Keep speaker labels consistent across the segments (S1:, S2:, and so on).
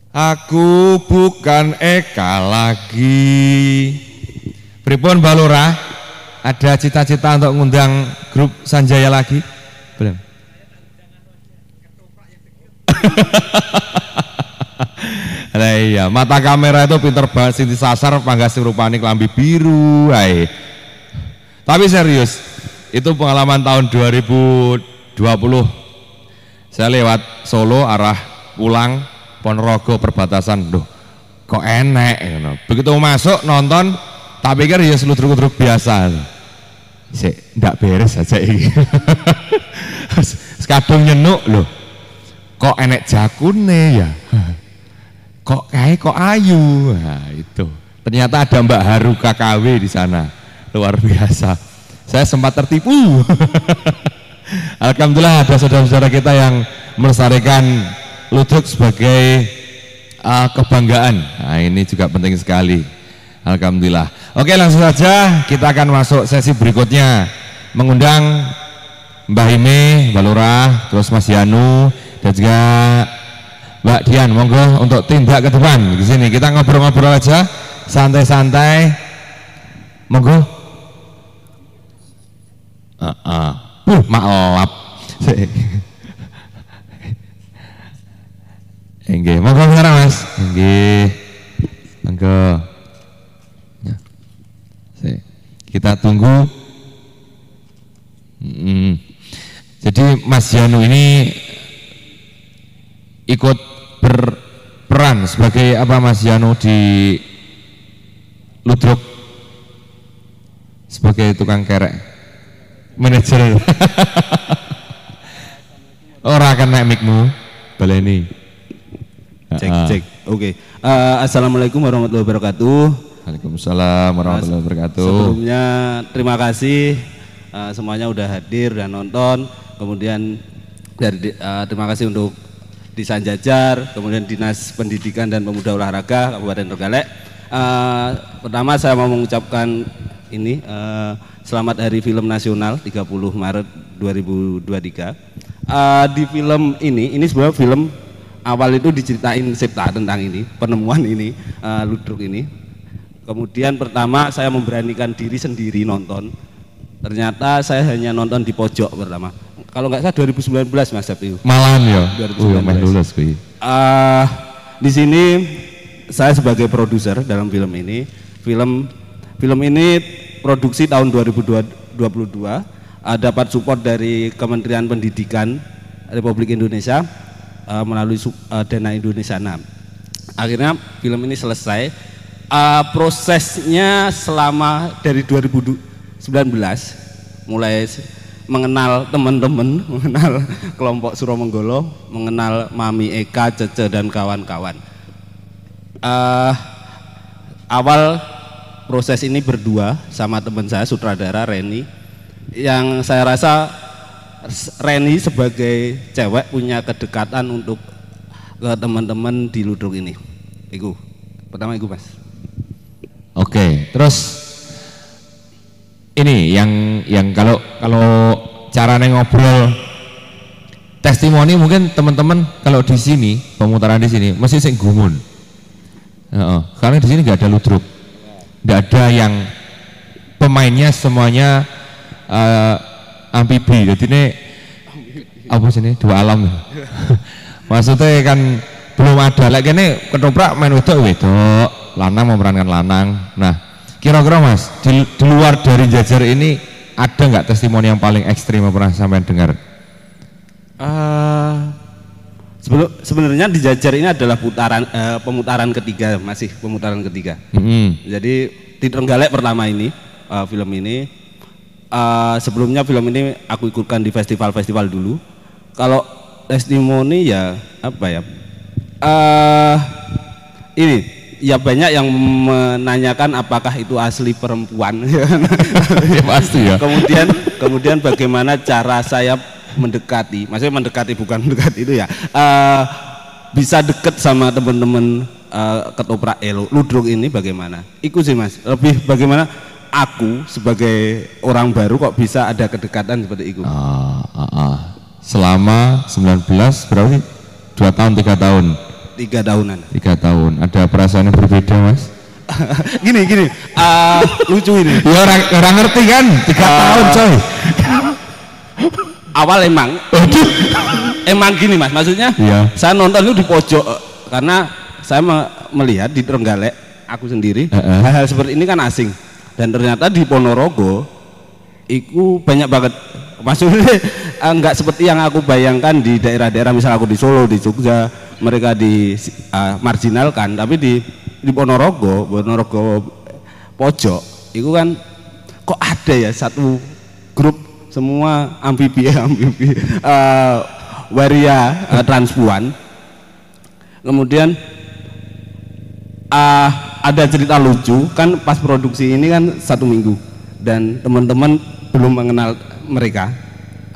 S1: Aku bukan Eka lagi. Pripun Mbak Lurah? Ada cita-cita untuk ngundang grup Sanjaya lagi? Belum? Nah iya, mata kamera itu pinter banget sih disasar panggasi rupani kelambi biru. Hai. Tapi serius, itu pengalaman tahun 2020. Saya lewat Solo arah pulang Ponorogo perbatasan. Duh, kok enek you know. Begitu masuk nonton, tak pikir ya seludruk-ludruk biasa. Ndak beres aja ini. Sekadung nyenuk loh. Kok enek jakune ya? Kok ayu. Nah, itu. Ternyata ada Mbak Haru KKW di sana. Luar biasa. Saya sempat tertipu. Alhamdulillah ada saudara-saudara kita yang melestarikan ludruk sebagai kebanggaan. Nah, ini juga penting sekali. Alhamdulillah. Oke, langsung saja kita akan masuk sesi berikutnya. Mengundang Mbak Hime, Mbak Lurah, terus Mas Yanu dan juga Mbak Dian. Monggo untuk tindak ke depan di sini. Kita ngobrol-ngobrol aja, santai-santai. Monggo. Maaf. Nggih, monggo sekarang Mas. Nggih. Monggo. Ya. Kita tunggu. Jadi Mas Yanu ini ikut berperan sebagai apa Mas Yanu di ludruk? Sebagai tukang kerek, manajer. Ora akan naik mikmu, baleni.
S2: Cek. Oke. Assalamualaikum warahmatullahi wabarakatuh.
S1: Waalaikumsalam warahmatullahi wabarakatuh.
S2: Sebelumnya terima kasih semuanya udah hadir dan nonton. Kemudian terima kasih untuk Desain Jajar, kemudian Dinas Pendidikan dan Pemuda Olahraga Kabupaten Trenggalek. Pertama saya mau mengucapkan ini selamat Hari Film Nasional 30 Maret 2023. Di film ini sebenarnya film awal itu diceritain Septa tentang ini, penemuan ini, ludruk ini. Kemudian pertama saya memberanikan diri sendiri nonton. Ternyata saya hanya nonton di pojok pertama. Kalau nggak salah 2019 Mas Sabtu.
S1: Malam ya.
S2: 2019. Di sini saya sebagai produser dalam film ini. Film ini produksi tahun 2022, dapat support dari Kementerian Pendidikan Republik Indonesia melalui dana Indonesia 6. Akhirnya film ini selesai. Prosesnya selama dari 2019 mulai mengenal teman-teman, mengenal kelompok Suromenggolo, mengenal Mami Eka, Cece dan kawan-kawan. Awal proses ini berdua sama teman saya sutradara Reni, yang saya rasa Reni sebagai cewek punya kedekatan untuk ke teman-teman di ludruk ini. Iku pertama iku Mas.
S1: Oke, terus ini yang kalau caranya ngobrol testimoni mungkin teman-teman kalau di sini pemutaran di sini masih sing gumun. Karena di sini nggak ada ludruk, nggak ada yang pemainnya semuanya amfibi. Jadi ini apa sih ini dua alam. Maksudnya kan belum ada lagi ini ketoprak main wedok, lanang memerankan lanang. Nah, kira-kira Mas di luar dari Jajar ini ada nggak testimoni yang paling ekstrim yang pernah sampai dengar?
S2: Sebenarnya di Jajar ini adalah pemutaran ketiga, masih pemutaran ketiga. Jadi di Trenggalek pertama ini film ini. Sebelumnya film ini aku ikutkan di festival-festival dulu. Kalau testimoni ya apa ya? Ini ya banyak yang menanyakan apakah itu asli perempuan.
S1: Ya pasti ya.
S2: Kemudian bagaimana cara saya mendekati, maksudnya mendekati bukan mendekati itu ya, bisa deket sama teman-teman ketoprak ludruk ini bagaimana? Ikut sih Mas, lebih bagaimana aku sebagai orang baru kok bisa ada kedekatan seperti itu.
S1: Selama 19 berapa sih? 2 tahun 3 tahun
S2: 3 tahunan.
S1: 3 tahun. Ada perasaan yang berbeda, Mas?
S2: Gini, lucu ini.
S1: Ya orang ngerti kan, 3 tahun coy.
S2: Awal emang gini Mas, maksudnya
S1: iya.
S2: saya nonton itu di pojok karena saya melihat di Trenggalek aku sendiri hal-hal seperti ini kan asing, dan ternyata di Ponorogo itu banyak banget, maksudnya enggak seperti yang aku bayangkan di daerah-daerah, misal aku di Solo, di Jogja mereka di marginalkan, tapi di Ponorogo pojok itu kan kok ada ya satu grup semua amfibi waria transpuan. Kemudian ada cerita lucu kan, pas produksi ini kan 1 minggu dan teman-teman belum mengenal mereka.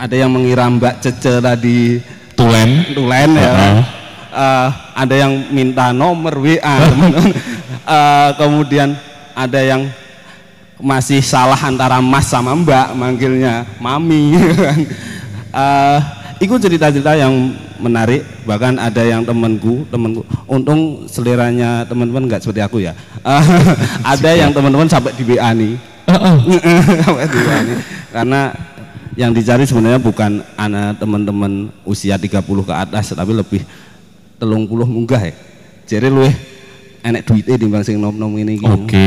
S2: Ada yang mengira Mbak Cece tadi tulen ya. Ada yang minta nomor WA kemudian ada yang masih salah antara Mas sama Mbak, manggilnya Mami. Itu cerita-cerita yang menarik. Bahkan ada yang temanku, untung seleranya teman-teman nggak seperti aku ya. Ada yang teman-teman sampai di WA nih. Sampai di WA nih. Karena yang dicari sebenarnya bukan anak teman-teman usia 30 ke atas, tapi lebih 30 munggah ya. Jadi lu enek duitnya timbang sing nom-nom ini gitu.
S1: Oke.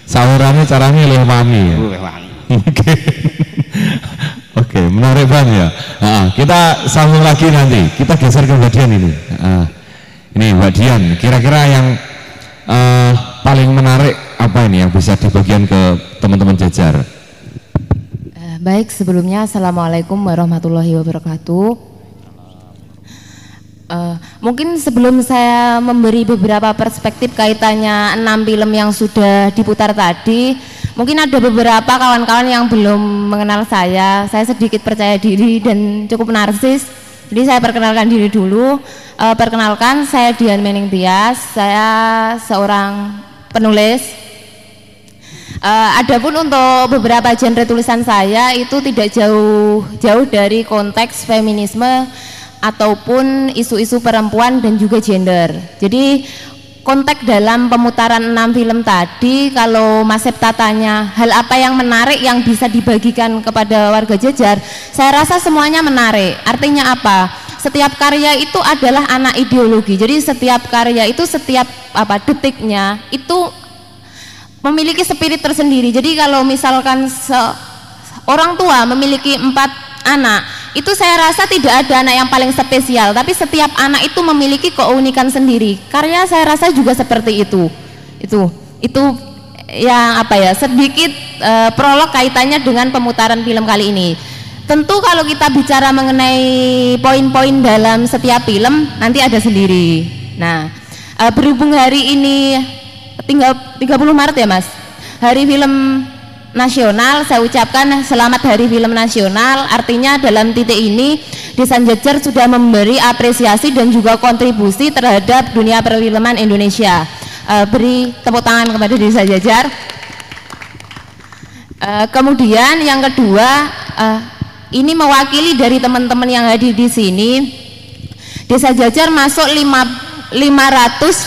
S1: Sahurannya caranya oleh Mami ya. Oke, menarik banget ya. Kita sambung lagi nanti. Kita geser ke Mbak Dian ini. Ini Mbak Dian, kira-kira yang paling menarik apa ini yang bisa dibagikan ke teman-teman Jajar?
S3: Baik, sebelumnya Assalamualaikum warahmatullahi wabarakatuh. Mungkin sebelum saya memberi beberapa perspektif kaitannya 6 film yang sudah diputar tadi, mungkin ada beberapa kawan-kawan yang belum mengenal saya sedikit percaya diri dan cukup narsis, jadi saya perkenalkan diri dulu. Perkenalkan, saya Dian Mening Tias, saya seorang penulis. Adapun untuk beberapa genre tulisan saya itu tidak jauh dari konteks feminisme ataupun isu-isu perempuan dan juga gender. Jadi konteks dalam pemutaran 6 film tadi, kalau Mas Septa tanya hal apa yang menarik yang bisa dibagikan kepada warga Jajar, saya rasa semuanya menarik. Artinya apa? Setiap karya itu adalah anak ideologi. Jadi setiap karya itu, setiap detiknya itu memiliki spirit tersendiri. Jadi kalau misalkan orang tua memiliki 4 anak, itu saya rasa tidak ada anak yang paling spesial, tapi setiap anak itu memiliki keunikan sendiri. Karya saya rasa juga seperti itu. Itu yang sedikit prolog kaitannya dengan pemutaran film kali ini. Tentu kalau kita bicara mengenai poin-poin dalam setiap film nanti ada sendiri. Nah, berhubung hari ini tinggal 30 Maret ya Mas, Hari Film Nasional, saya ucapkan selamat Hari Film Nasional. Artinya dalam titik ini Desa Jajar sudah memberi apresiasi dan juga kontribusi terhadap dunia perfilman Indonesia. Beri tepuk tangan kepada Desa Jajar. Kemudian yang kedua, ini mewakili dari teman-teman yang hadir di sini. Desa Jajar masuk 500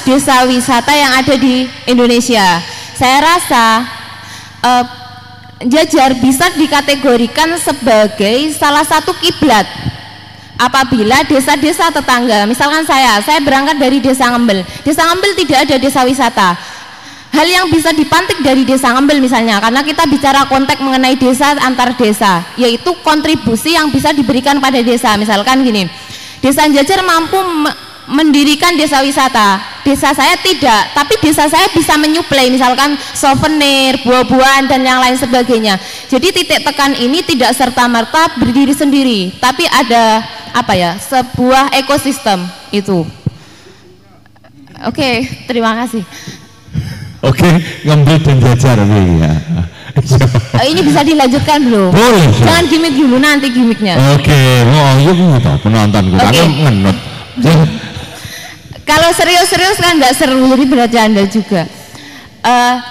S3: desa wisata yang ada di Indonesia. Saya rasa Jajar bisa dikategorikan sebagai salah satu kiblat apabila desa-desa tetangga, misalkan saya berangkat dari Desa Ngembel. Desa Ngembel tidak ada desa wisata. Hal yang bisa dipantik dari Desa Ngembel misalnya, karena kita bicara konteks mengenai desa antar desa, yaitu kontribusi yang bisa diberikan pada desa. Misalkan gini, Desa Jajar mampu mendirikan desa wisata, desa saya tidak, tapi desa saya bisa menyuplai misalkan souvenir, buah-buahan dan yang lain sebagainya. Jadi titik tekan ini tidak serta-merta berdiri sendiri, tapi ada sebuah ekosistem itu. Oke, terima kasih.
S1: Oke, Ngembel dan Jajar ya.
S3: Ini bisa dilanjutkan belum?
S1: Boleh.
S3: Jangan gimmick dulu, nanti gimmicknya.
S1: Oke, penonton kita kan ngenut.
S3: Kalau serius-serius kan nggak seru, jadi bercanda juga.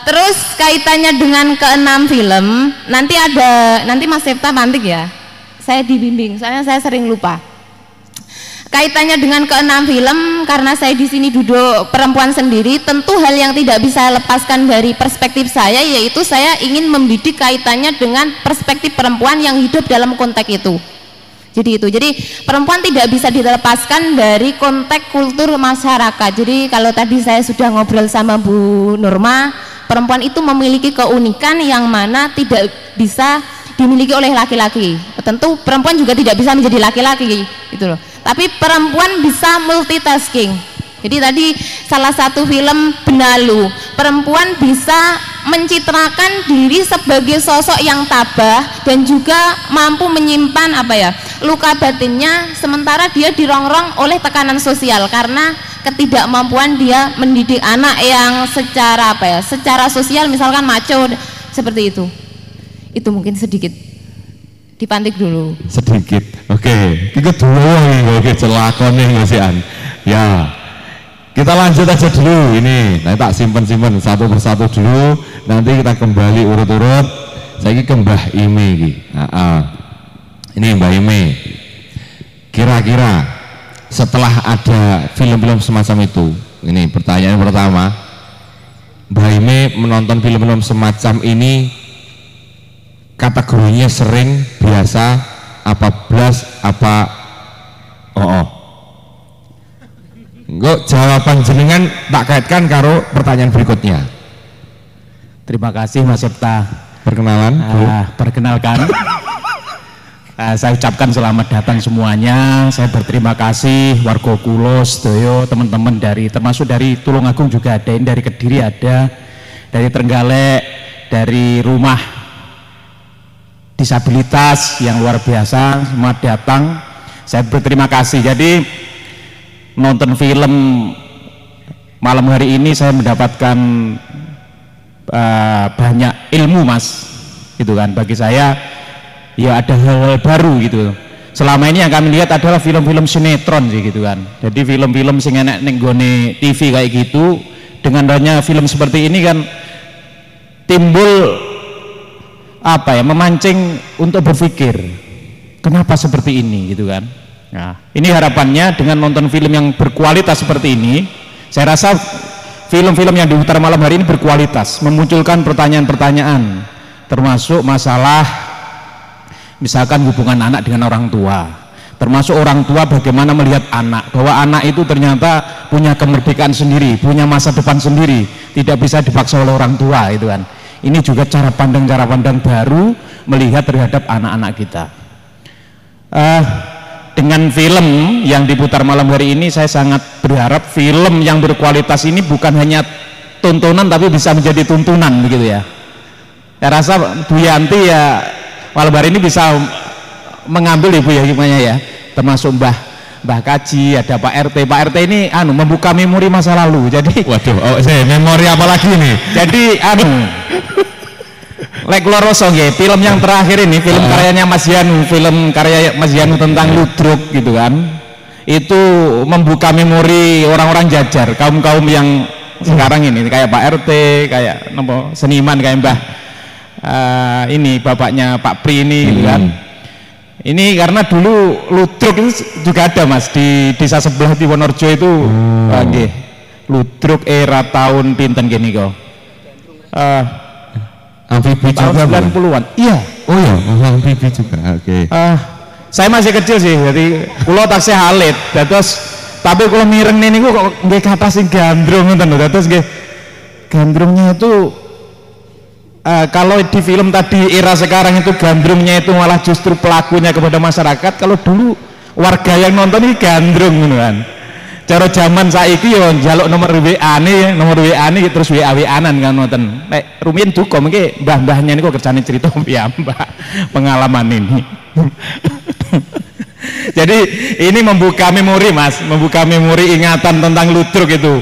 S3: Terus kaitannya dengan ke-6 film, nanti Mas Septa mantik ya. Saya dibimbing, soalnya saya sering lupa. kaitannya dengan keenam film, karena saya di sini duduk perempuan sendiri, tentu hal yang tidak bisa lepaskan dari perspektif saya, yaitu saya ingin membidik kaitannya dengan perspektif perempuan yang hidup dalam konteks itu. Jadi perempuan tidak bisa dilepaskan dari konteks kultur masyarakat. Jadi kalau tadi saya sudah ngobrol sama Bu Nurma, perempuan itu memiliki keunikan yang mana tidak bisa dimiliki oleh laki-laki. Tentu perempuan juga tidak bisa menjadi laki-laki, gitu loh. Tapi perempuan bisa multitasking. Jadi tadi salah satu film Benalu, perempuan bisa mencitrakan diri sebagai sosok yang tabah dan juga mampu menyimpan luka batinnya, sementara dia dirongrong oleh tekanan sosial karena ketidakmampuan dia mendidik anak yang secara sosial misalkan maco seperti itu. Itu mungkin sedikit dipantik dulu.
S1: Sedikit. Oke. Kita dulu oke celakon nih ngasihan. Ya. Kita lanjut aja dulu ini. Nanti tak simpen satu persatu dulu. Nanti kita kembali urut-urut. Saya ke Mbah Ime iki. Ini Mbah Ime. Kira-kira setelah ada film-film semacam itu, ini pertanyaan pertama. Mbah Ime menonton film-film semacam ini kategorinya sering, biasa, apa blas, apa Enggak, jawaban jenengan tak kaitkan karo pertanyaan berikutnya.
S4: Terima kasih Mas Septa.
S1: Perkenalan,
S4: perkenalkan. Saya ucapkan selamat datang semuanya. Saya berterima kasih warga kula sedaya, teman-teman termasuk dari Tulungagung juga ada, dari Kediri ada, dari Trenggalek, dari rumah disabilitas yang luar biasa, semua datang. Saya berterima kasih. Jadi nonton film malam hari ini saya mendapatkan banyak ilmu, Mas. Itu kan bagi saya ya ada hal-hal baru gitu. Selama ini yang kami lihat adalah film-film sinetron sih gitu kan. Jadi film-film sing enek ning gone TV kayak gitu, dengan adanya film seperti ini kan timbul memancing untuk berpikir kenapa seperti ini gitu kan. Nah, ini harapannya dengan nonton film yang berkualitas seperti ini, saya rasa film-film yang diputar malam hari ini berkualitas, memunculkan pertanyaan-pertanyaan, termasuk masalah misalkan hubungan anak dengan orang tua, termasuk orang tua bagaimana melihat anak, bahwa anak itu ternyata punya kemerdekaan sendiri, punya masa depan sendiri, tidak bisa dipaksa oleh orang tua itu kan. Ini juga cara pandang baru melihat terhadap anak-anak kita. Dengan film yang diputar malam hari ini, saya sangat berharap film yang berkualitas ini bukan hanya tontonan tapi bisa menjadi tuntunan begitu ya. Saya rasa Bu Yanti ya malam hari ini bisa mengambil Ibu ya hikmahnya ya, termasuk Mbah Kaji, ada Pak RT ini membuka memori masa lalu. Jadi
S1: waduh, memori apa lagi nih?
S4: Jadi Loroso film yang terakhir ini, film karyanya Mas Yanu, film karya Mas Yanu tentang ludruk gitu kan, itu membuka memori orang-orang Jajar, kaum-kaum yang sekarang ini kayak Pak RT, kayak seniman kayak Mbah ini bapaknya Pak Pri ini gitu kan. Ini karena dulu ludruk itu juga ada Mas di desa sebelah di Wonorejo itu. Ludruk era tahun pinten gini kok.
S1: Amfibi
S4: tahun
S1: juga
S4: 90-an. Iya.
S1: Oh iya, amfibi juga. Oke.
S4: Saya masih kecil sih, jadi kula taksih alit. Terus tapi kula mireng niku kok nggih kata sing gandrung ngoten lho. Terus nggih gandrungnya itu kalau di film tadi era sekarang itu gandrungnya itu malah justru pelakunya kepada masyarakat. Kalau dulu warga yang nonton ini gandrung ngono kan. Cara zaman saiki yo njaluk nomor WA-ne terus WA-WA-an kan nonton. Nek rumiyin duka mengki mbah-mbahnya niku kerjane cerita piyambak pengalaman ini. Jadi ini membuka memori Mas, membuka memori ingatan tentang ludruk itu.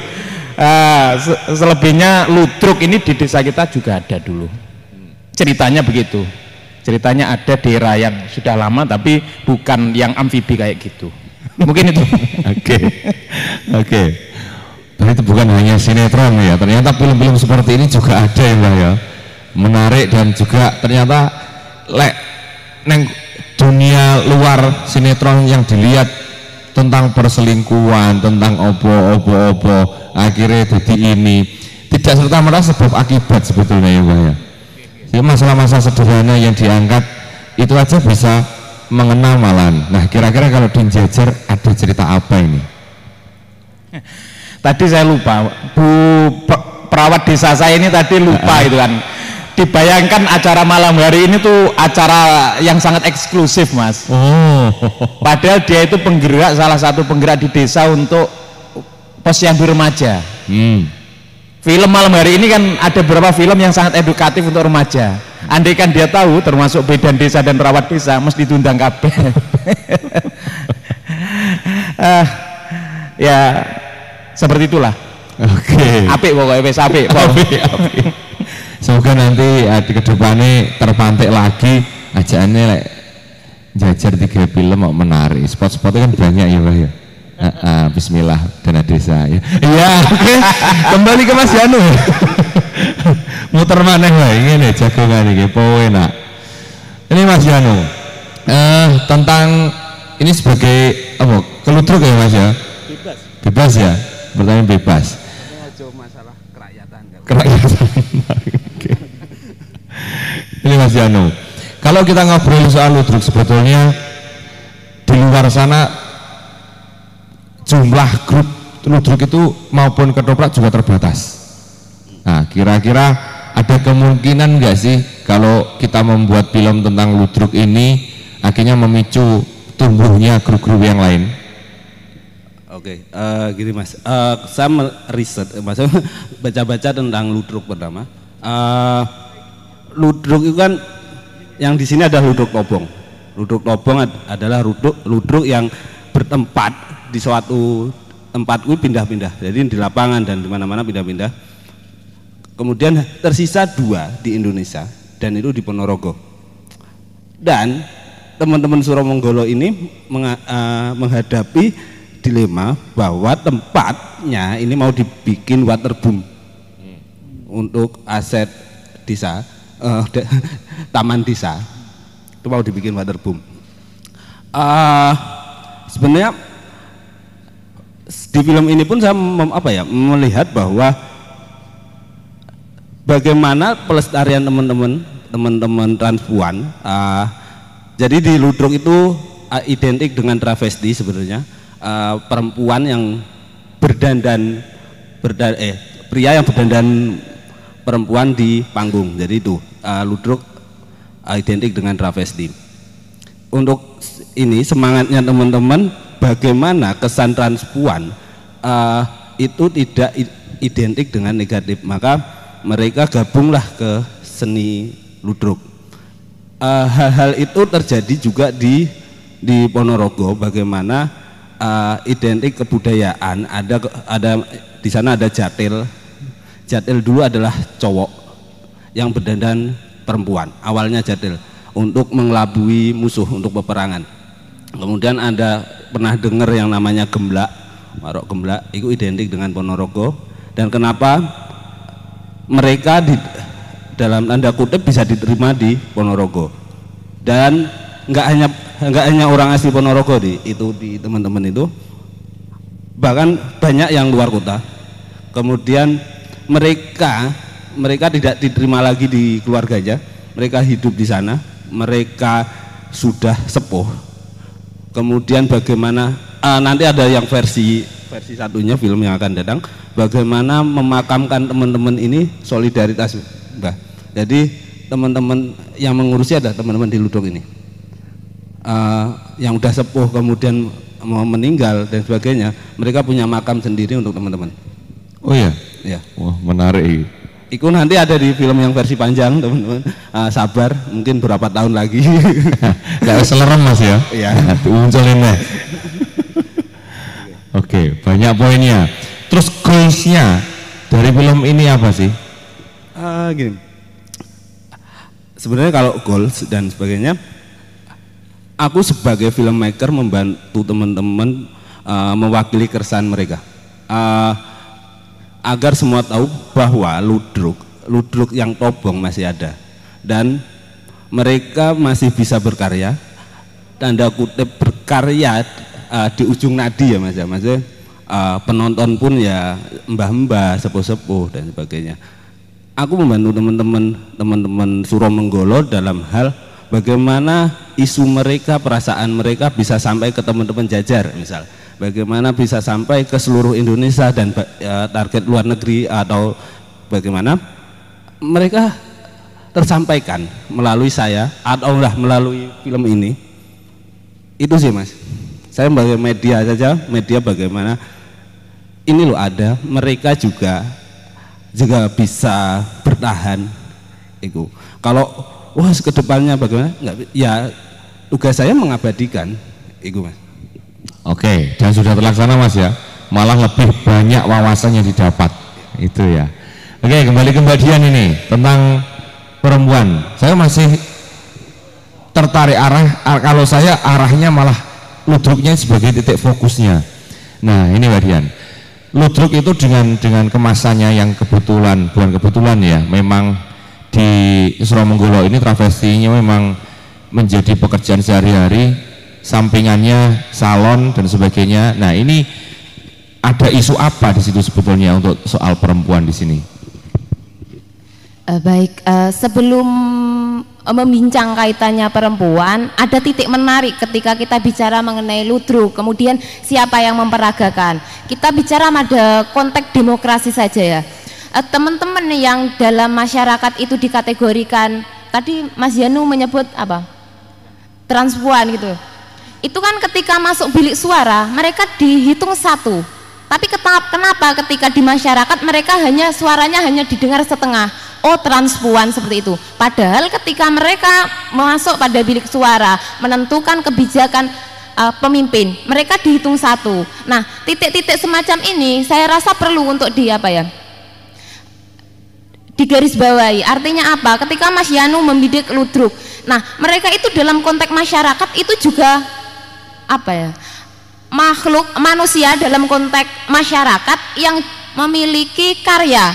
S4: Selebihnya ludruk ini di desa kita juga ada dulu. Ceritanya begitu. Ceritanya ada daerah yang sudah lama tapi bukan yang amfibi kayak gitu. Mungkin itu.
S1: Oke. Dan itu bukan hanya sinetron ya, ternyata film-film seperti ini juga ada ya Mbak ya, menarik. Dan juga ternyata neng dunia luar sinetron yang dilihat tentang perselingkuhan, tentang opo, akhirnya jadi ini tidak serta-merta sebab akibat sebetulnya ya Mbak ya. Jadi masalah-masalah sederhana yang diangkat itu aja bisa mengenal malan. Nah kira-kira kalau di Jajar ada cerita apa ini?
S4: Tadi saya lupa, Bu perawat desa saya ini tadi lupa itu kan. Dibayangkan acara malam hari ini tuh acara yang sangat eksklusif Mas. Padahal dia itu penggerak, salah satu penggerak di desa untuk posyandu remaja. Film malam hari ini kan ada beberapa film yang sangat edukatif untuk remaja. Andai kan dia tahu termasuk Bidan Desa dan Perawat Desa mesti diundang kabeh. Ya seperti itulah.
S1: Oke.
S4: Apik pokoknya wis apik.
S1: Semoga nanti di kedepannya terpantik lagi ajaannya like, Jajar 3 film mau menarik. Spot-spotnya kan banyak ya Mbak ya. Bismillah dana desa ya. Iya, oke. Kembali ke Mas Yanu. Muter maneh wae ngene jagongan iki poe nak. Ini Mas Yanu. Tentang ini sebagai apa? Keludruk ya Mas ya?
S2: Bebas.
S1: Bebas ya? Pertanyaan bebas.
S2: Masalah kerakyatan.
S1: Kerakyatan. Oke. Ini Mas Yanu. Kalau kita ngobrol soal ludruk sebetulnya di luar sana jumlah grup ludruk itu maupun ketoprak juga terbatas. Nah, kira-kira ada kemungkinan nggak sih kalau kita membuat film tentang ludruk ini akhirnya memicu tumbuhnya grup-grup yang lain?
S2: Oke, gini Mas, saya riset, Mas, baca-baca tentang ludruk pertama. Ludruk itu kan yang di sini ada ludruk tobong. Ludruk tobong adalah ludruk yang bertempat di suatu tempat pindah-pindah. Jadi di lapangan dan di mana-mana pindah-pindah. Kemudian tersisa 2 di Indonesia dan itu di Ponorogo. Dan teman-teman Suromonggolo ini menghadapi dilema bahwa tempatnya ini mau dibikin waterboom untuk aset desa, taman desa itu mau dibikin waterboom. Sebenarnya di film ini pun saya melihat bahwa bagaimana pelestarian teman-teman transpuan. Jadi di ludruk itu identik dengan travesti sebenarnya. Perempuan yang pria yang berdandan perempuan di panggung. Jadi itu ludruk identik dengan travesti. Untuk ini semangatnya teman-teman bagaimana kesan transpuan itu tidak identik dengan negatif, maka mereka gabunglah ke seni ludruk. Hal-hal itu terjadi juga di Ponorogo, bagaimana identik kebudayaan, ada di sana ada jatil. Jatil dulu adalah cowok yang berdandan perempuan, awalnya jatil untuk mengelabui musuh untuk peperangan. Kemudian ada pernah dengar yang namanya gemblak, marok gemblak, itu identik dengan Ponorogo. Dan kenapa mereka dalam tanda kutip bisa diterima di Ponorogo? Dan nggak hanya orang asli Ponorogo di teman-teman itu, bahkan banyak yang luar kota. Kemudian mereka tidak diterima lagi di keluarganya, mereka hidup di sana, mereka sudah sepuh. Kemudian bagaimana nanti ada yang versi satunya film yang akan datang, bagaimana memakamkan teman-teman ini, solidaritas Mbah. Jadi teman-teman yang mengurusi ada teman-teman di ludruk ini yang udah sepuh kemudian mau meninggal dan sebagainya, mereka punya makam sendiri untuk teman-teman.
S1: Oh ya?
S2: Ya.
S1: Wah menarik.
S2: Itu nanti ada di film yang versi panjang teman-teman. Sabar, mungkin berapa tahun lagi.
S1: Gak selerem Mas ya?
S2: Iya.
S1: Munculin deh. Oke, banyak poinnya. Terus goalsnya dari film ini apa sih?
S2: Gini. Sebenarnya kalau goals dan sebagainya, aku sebagai filmmaker membantu teman-teman mewakili keresahan mereka. Agar semua tahu bahwa ludruk yang tobong masih ada dan mereka masih bisa berkarya, tanda kutip berkarya di ujung nadi ya Mas ya, maksudnya penonton pun ya mbah-mbah, sepuh-sepuh dan sebagainya. Aku membantu teman-teman Suro Menggolo dalam hal bagaimana isu mereka, perasaan mereka bisa sampai ke teman-teman Jajar misal, bagaimana bisa sampai ke seluruh Indonesia dan target luar negeri, atau bagaimana mereka tersampaikan melalui saya atau melalui film ini. Itu sih Mas, saya sebagai media saja, media bagaimana ini loh ada, mereka juga bisa bertahan. Itu kalau wah kedepannya bagaimana, nggak, ya tugas saya mengabadikan itu Mas.
S1: Oke, dan sudah terlaksana Mas ya, malah lebih banyak wawasan yang didapat itu ya. Oke, kembali ke Mbak Dian ini tentang perempuan. Saya masih tertarik kalau saya arahnya malah ludruknya sebagai titik fokusnya. Nah ini Mbak Dian, ludruk itu dengan kemasannya yang kebetulan, bukan kebetulan ya, memang di Suro Menggolo ini travestinya memang menjadi pekerjaan sehari-hari, sampingannya salon dan sebagainya. Nah ini ada isu apa di situ sebetulnya untuk soal perempuan di sini?
S3: Baik, sebelum membincang kaitannya perempuan, ada titik menarik ketika kita bicara mengenai ludruk, kemudian siapa yang memperagakan. Kita bicara pada konteks demokrasi saja ya. Teman-teman yang dalam masyarakat itu dikategorikan, tadi Mas Yanu menyebut apa? Transpuan gitu. Itu kan ketika masuk bilik suara, mereka dihitung satu. Tapi kenapa ketika di masyarakat mereka suaranya hanya didengar setengah? Oh, transpuan seperti itu. Padahal ketika mereka masuk pada bilik suara, menentukan kebijakan pemimpin, mereka dihitung satu. Nah, titik-titik semacam ini saya rasa perlu untuk digarisbawahi. Artinya apa? Ketika Mas Yanu membidik ludruk, nah mereka itu dalam konteks masyarakat itu juga makhluk manusia dalam konteks masyarakat yang memiliki karya.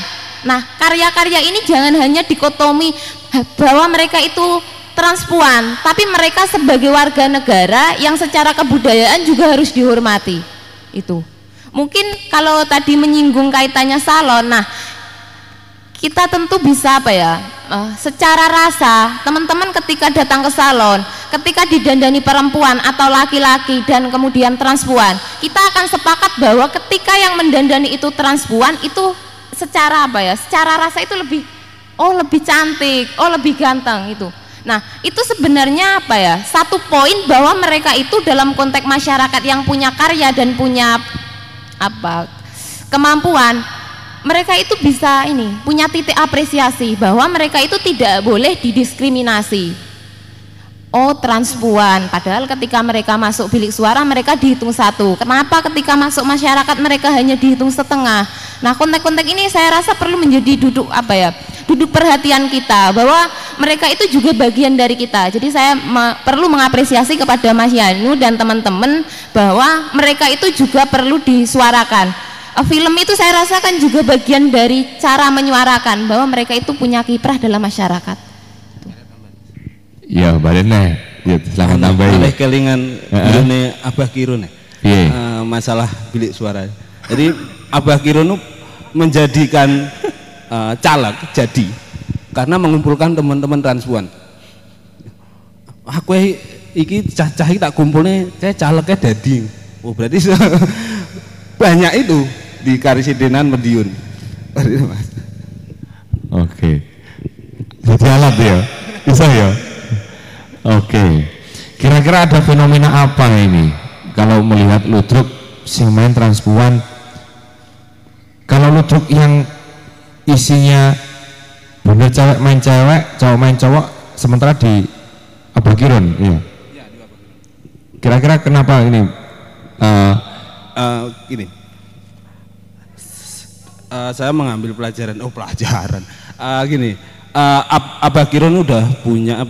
S3: Nah, karya-karya ini jangan hanya dikotomi bahwa mereka itu transpuan, tapi mereka sebagai warga negara yang secara kebudayaan juga harus dihormati. Itu mungkin kalau tadi menyinggung kaitannya salon, nah kita tentu bisa secara rasa teman-teman ketika datang ke salon, ketika didandani perempuan atau laki-laki dan kemudian transpuan, kita akan sepakat bahwa ketika yang mendandani itu transpuan itu secara secara rasa itu lebih cantik, lebih ganteng itu. Nah itu sebenarnya satu poin bahwa mereka itu dalam konteks masyarakat yang punya karya dan punya kemampuan, mereka itu bisa punya titik apresiasi bahwa mereka itu tidak boleh didiskriminasi. Oh, transpuan, padahal ketika mereka masuk bilik suara mereka dihitung satu. Kenapa ketika masuk masyarakat mereka hanya dihitung setengah? Nah, konteks-konteks ini saya rasa perlu menjadi duduk perhatian kita bahwa mereka itu juga bagian dari kita. Jadi saya perlu mengapresiasi kepada Mas Yanu dan teman-teman bahwa mereka itu juga perlu disuarakan. Film itu saya rasakan juga bagian dari cara menyuarakan bahwa mereka itu punya kiprah dalam masyarakat.
S1: Ya, Mbak Dene, ya, silahkan tambahin.
S2: Oleh kelingan ini Abah Kirun masalah bilik suara. Jadi Abah Kirun menjadikan caleg jadi karena mengumpulkan teman-teman transpuan. Aku iki cah-cah tak kumpulnya, saya calegnya dadi. Oh berarti banyak itu di Karisidenan Madiun.
S1: Oke. Jadi alat ya, bisa ya. Oke, kira-kira ada fenomena apa ini kalau melihat ludruk sing main transpuan? Kalau ludruk yang isinya bener cewek main cewek, cowok main cowok, sementara di Abah Kirun, iya. Kira-kira kenapa ini?
S2: Saya mengambil pelajaran. Abah Kirun udah punya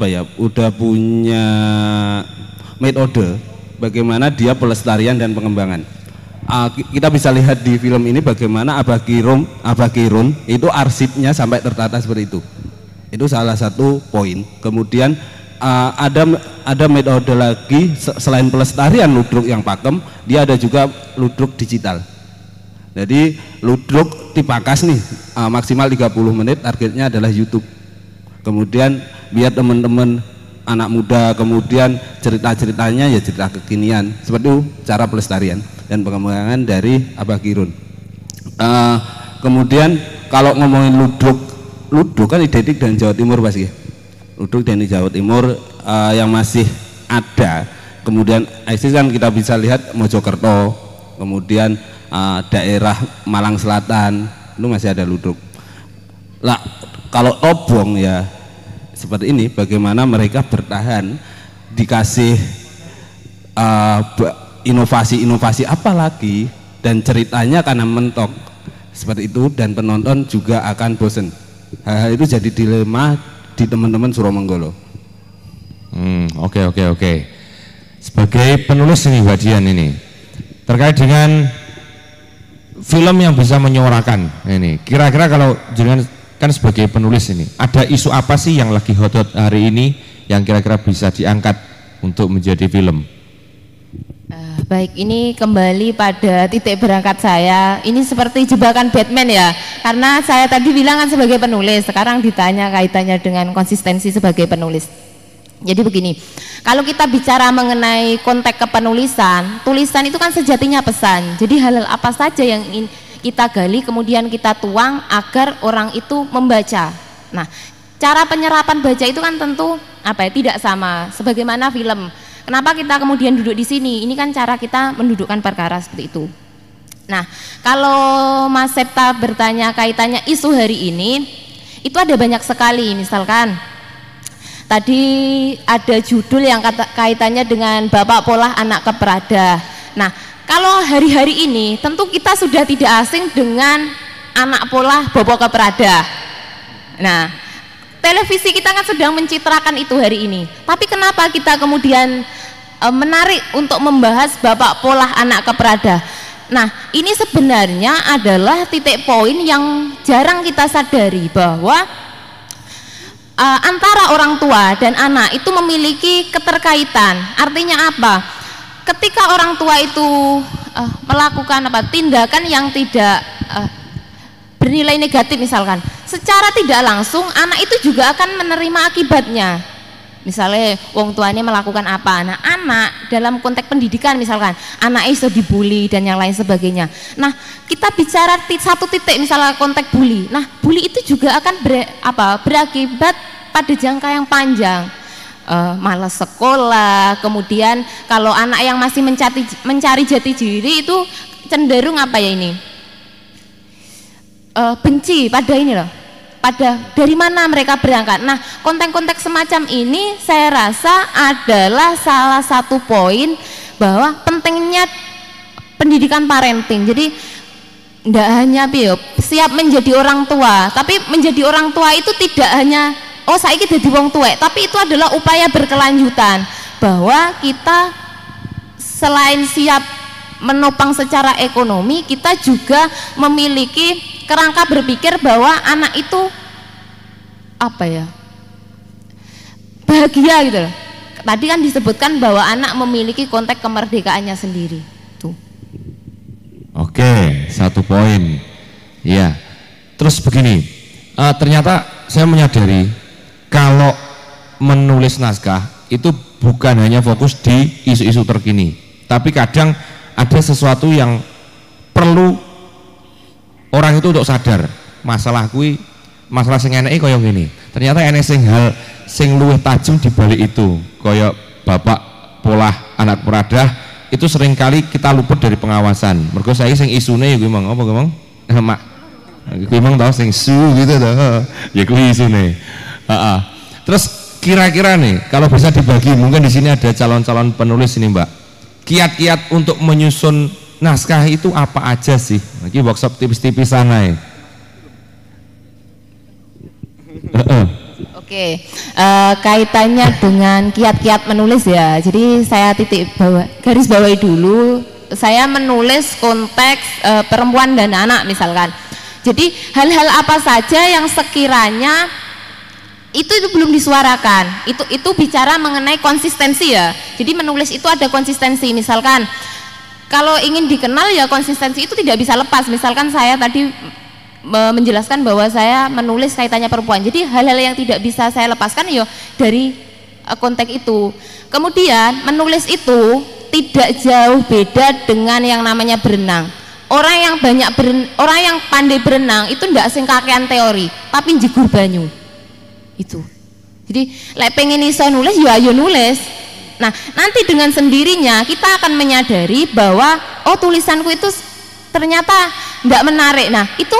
S2: metode bagaimana dia pelestarian dan pengembangan. Kita bisa lihat di film ini bagaimana Abah Kirun itu arsipnya sampai tertata seperti itu. Itu salah satu poin. Kemudian ada ada metode lagi selain pelestarian ludruk yang pakem, dia ada juga ludruk digital. Jadi ludruk dipangkas nih maksimal 30 menit, targetnya adalah YouTube. Kemudian biar teman-teman anak muda, kemudian cerita-ceritanya ya cerita kekinian, seperti itu cara pelestarian dan pengembangan dari Abah Kirun. Kemudian kalau ngomongin ludruk kan identik dengan Jawa Timur pasti ya. Ludruk dari Jawa Timur yang masih ada, kemudian ISIS kan kita bisa lihat Mojokerto, kemudian daerah Malang Selatan itu masih ada ludruk. Lah kalau obong ya seperti ini, bagaimana mereka bertahan dikasih inovasi-inovasi apa lagi, dan ceritanya karena mentok seperti itu dan penonton juga akan bosen. Hal itu jadi dilema di teman-teman Suromenggolo.
S1: Oke. Sebagai penulis ini Mbak Dian ini terkait dengan film yang bisa menyuarakan ini, kira-kira kalau jangan kan sebagai penulis ini, ada isu apa sih yang lagi hot hari ini yang kira-kira bisa diangkat untuk menjadi film?
S3: Baik, ini kembali pada titik berangkat saya. Ini seperti jebakan Batman ya, karena saya tadi bilang kan sebagai penulis, sekarang ditanya kaitannya dengan konsistensi sebagai penulis. Jadi begini, kalau kita bicara mengenai konteks kepenulisan, tulisan itu kan sejatinya pesan. Jadi hal-hal apa saja yang ingin kita gali kemudian kita tuang agar orang itu membaca. Nah, cara penyerapan baca itu kan tentu tidak sama sebagaimana film. Kenapa kita kemudian duduk di sini? Ini kan cara kita mendudukkan perkara seperti itu. Nah, kalau Mas Septa bertanya kaitannya isu hari ini, itu ada banyak sekali. Misalkan tadi ada judul yang kaitannya dengan Bapak Polah Anak Keprada. Nah, kalau hari-hari ini tentu kita sudah tidak asing dengan anak polah Bobo Keprada. Nah, televisi kita kan sedang mencitrakan itu hari ini. Tapi kenapa kita kemudian menarik untuk membahas Bapak Polah Anak Keprada? Nah, ini sebenarnya adalah titik poin yang jarang kita sadari, bahwa antara orang tua dan anak itu memiliki keterkaitan. Artinya apa? Ketika orang tua itu melakukan tindakan yang tidak bernilai negatif misalkan, secara tidak langsung anak itu juga akan menerima akibatnya. Misalnya wong tuanya melakukan apa, nah anak dalam konteks pendidikan misalkan anak itu dibully dan yang lain sebagainya. Nah, kita bicara satu titik misalnya konteks bully. Nah, bully itu juga akan berakibat pada jangka yang panjang. Malas sekolah, kemudian kalau anak yang masih mencari jati diri itu cenderung benci pada ini loh, pada dari mana mereka berangkat. Nah, konteks-konteks semacam ini saya rasa adalah salah satu poin bahwa pentingnya pendidikan parenting. Jadi tidak hanya siap menjadi orang tua, tapi menjadi orang tua itu tidak hanya saya jadi wong tuwek, tapi itu adalah upaya berkelanjutan, bahwa kita selain siap menopang secara ekonomi, kita juga memiliki kerangka berpikir bahwa anak itu bahagia gitu loh. Tadi kan disebutkan bahwa anak memiliki konteks kemerdekaannya sendiri. Tuh.
S1: Oke, satu poin. Ya. Terus begini, ternyata saya menyadari kalau menulis naskah itu bukan hanya fokus di isu-isu terkini, tapi kadang ada sesuatu yang perlu orang itu untuk sadar, masalah sing eneke kaya ngene. Ternyata enek hal sing luwih tajam di balik itu. Kaya Bapak Polah Anak Keprada itu seringkali kita luput dari pengawasan. Mergo saya sing isune ya kuwi mong apa kuwi mong? Mak. Kuwi mong tau sing su gitu to. Ya kuwi isune. Terus kira-kira nih kalau bisa dibagi, mungkin di sini ada calon-calon penulis ini Mbak, kiat-kiat untuk menyusun naskah itu apa aja sih? Lagi workshop tipis-tipis sana ya.
S3: Oke, kaitannya dengan kiat-kiat menulis ya. Jadi saya garis bawahi dulu. Saya menulis konteks perempuan dan anak misalkan. Jadi hal-hal apa saja yang sekiranya itu belum disuarakan. Itu bicara mengenai konsistensi ya. Jadi menulis itu ada konsistensi. Misalkan kalau ingin dikenal ya konsistensi itu tidak bisa lepas. Misalkan saya tadi menjelaskan bahwa saya menulis kaitannya perempuan. Jadi hal-hal yang tidak bisa saya lepaskan ya dari konteks itu. Kemudian menulis itu tidak jauh beda dengan yang namanya berenang. Orang yang pandai berenang itu tidak sing kakean teori, tapi jegur banyu. Itu. Jadi lek pengen iso nulis ya ayo nulis. Nah, nanti dengan sendirinya kita akan menyadari bahwa oh tulisanku itu ternyata tidak menarik. Nah, itu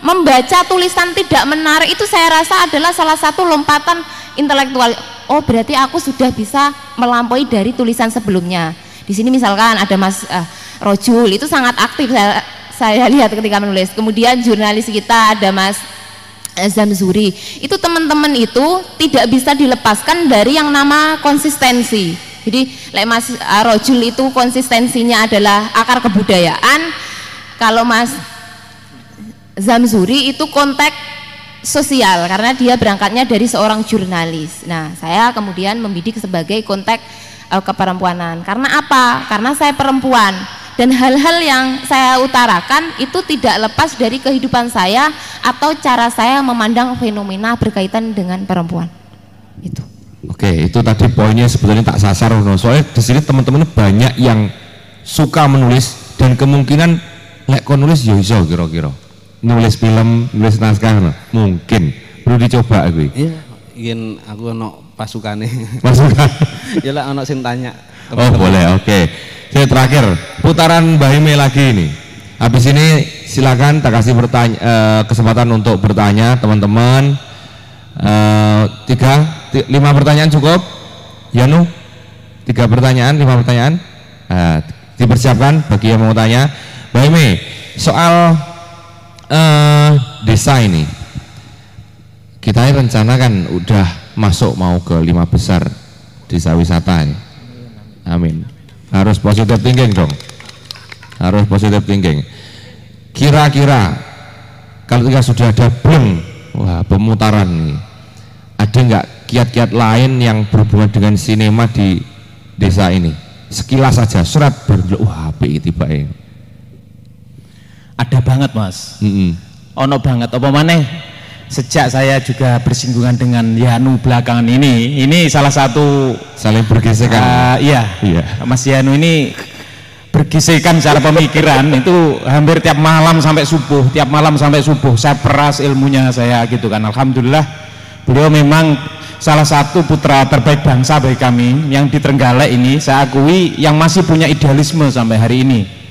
S3: membaca tulisan tidak menarik itu saya rasa adalah salah satu lompatan intelektual. Oh, berarti aku sudah bisa melampaui dari tulisan sebelumnya. Di sini misalkan ada Mas Rojul, itu sangat aktif saya lihat ketika menulis. Kemudian jurnalis kita ada Mas Zamzuri, itu teman-teman itu tidak bisa dilepaskan dari yang nama konsistensi. Jadi Mas Rojul itu konsistensinya adalah akar kebudayaan. Kalau Mas Zamzuri itu konteks sosial karena dia berangkatnya dari seorang jurnalis. Nah, saya kemudian membidik sebagai konteks keperempuanan. Karena apa? Karena saya perempuan. Dan hal-hal yang saya utarakan itu tidak lepas dari kehidupan saya atau cara saya memandang fenomena berkaitan dengan perempuan. Itu.
S1: Oke, itu tadi poinnya sebetulnya tak sasar, soalnya di sini teman-teman banyak yang suka menulis dan kemungkinan lek kon nulis ya iso kira-kira. Nulis film, nulis naskah mungkin perlu dicoba gue.
S2: Iya, ingin aku ono pasukane.
S1: Pasukan.
S2: Ya lah ono sing tanya.
S1: Oh boleh, oke. Saya terakhir putaran Mbak Hime lagi ini. Habis ini silakan tak kasih kesempatan untuk bertanya teman-teman. 5 pertanyaan cukup? Yanu? 3 pertanyaan, 5 pertanyaan. Dipersiapkan bagi yang mau tanya. Mbak Hime, soal desa ini, kita rencana kan udah masuk mau ke 5 besar desa wisata ini. Amin. Harus positive thinking dong. Harus positive thinking. Kira-kira kalau kita sudah ada pemutaran nih, ada nggak kiat-kiat lain yang berhubungan dengan sinema di desa ini? Sekilas saja, surat wah tiba-tiba.
S4: Ada banget Mas. Ono banget. Apa maneh? Sejak saya juga bersinggungan dengan Yanu belakangan ini salah satu
S1: saling bergesekan.
S4: Iya, Mas Yanu ini bergesekan secara pemikiran itu hampir tiap malam sampai subuh saya peras ilmunya saya gitu kan. Alhamdulillah beliau memang salah satu putra terbaik bangsa bagi kami yang di Trenggalek ini saya akui yang masih punya idealisme sampai hari ini.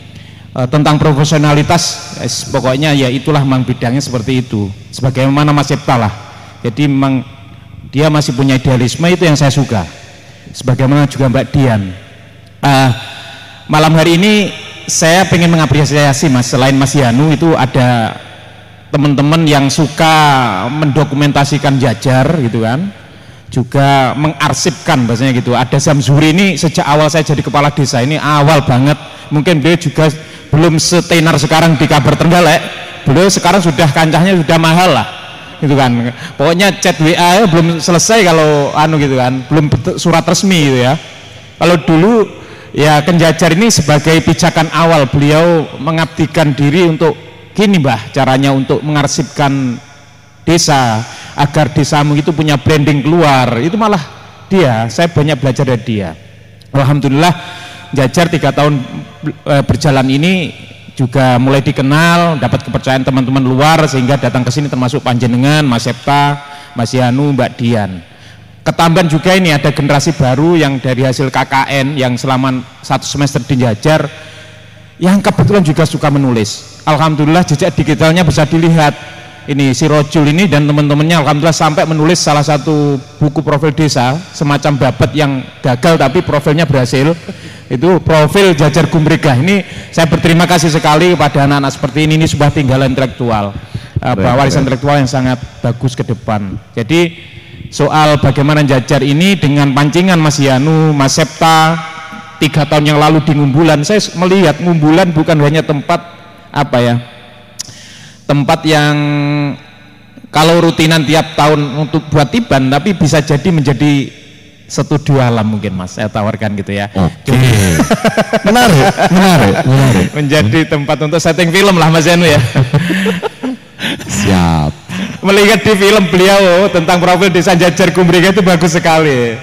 S4: Tentang profesionalitas pokoknya ya itulah memang bidangnya seperti itu, sebagaimana Mas Septa lah. Jadi memang dia masih punya idealisme, itu yang saya suka, sebagaimana juga Mbak Dian. Malam hari ini saya pengen mengapresiasi Mas, selain Mas Yanu itu ada teman-teman yang suka mendokumentasikan Jajar gitu kan, juga mengarsipkan bahasanya gitu. Ada Zamzuri ini sejak awal saya jadi kepala desa ini awal banget, mungkin beliau juga belum setenar sekarang di kabar Trenggalek, beliau sekarang sudah kancahnya sudah mahal lah gitu kan. Pokoknya chat WA belum selesai kalau gitu kan, belum surat resmi gitu ya. Kalau dulu ya Kenjajar ini sebagai pijakan awal beliau mengabdikan diri untuk gini Mbah, caranya untuk mengarsipkan desa agar desamu itu punya branding keluar, itu malah saya banyak belajar dari dia. Alhamdulillah Jajar 3 tahun berjalan ini juga mulai dikenal, dapat kepercayaan teman-teman luar sehingga datang ke sini termasuk panjenengan, Mas Septa, Mas Yanu, Mbak Dian. Ketambahan juga ini ada generasi baru yang dari hasil KKN yang selama 1 semester di Jajar yang kebetulan juga suka menulis. Alhamdulillah jejak digitalnya bisa dilihat. Ini si Rojul ini dan teman-temannya alhamdulillah sampai menulis salah satu buku profil desa, semacam babat yang gagal tapi profilnya berhasil. Itu profil Jajar Gumregah. Ini saya berterima kasih sekali kepada anak-anak seperti ini sebuah tinggalan intelektual, warisan intelektual yang sangat bagus ke depan. Jadi soal bagaimana Jajar ini dengan pancingan Mas Yanu, Mas Septa 3 tahun yang lalu di Ngumbulan, saya melihat Ngumbulan bukan hanya tempat tempat yang kalau rutinan tiap tahun untuk buat tiban, tapi bisa jadi menjadi studio alam mungkin Mas, saya tawarkan gitu ya.
S1: Oke. menarik.
S4: Menjadi tempat untuk setting film lah Mas Yanu ya.
S1: Siap.
S4: Melihat di film beliau tentang profil Desa Jajar Gumbrega itu bagus sekali.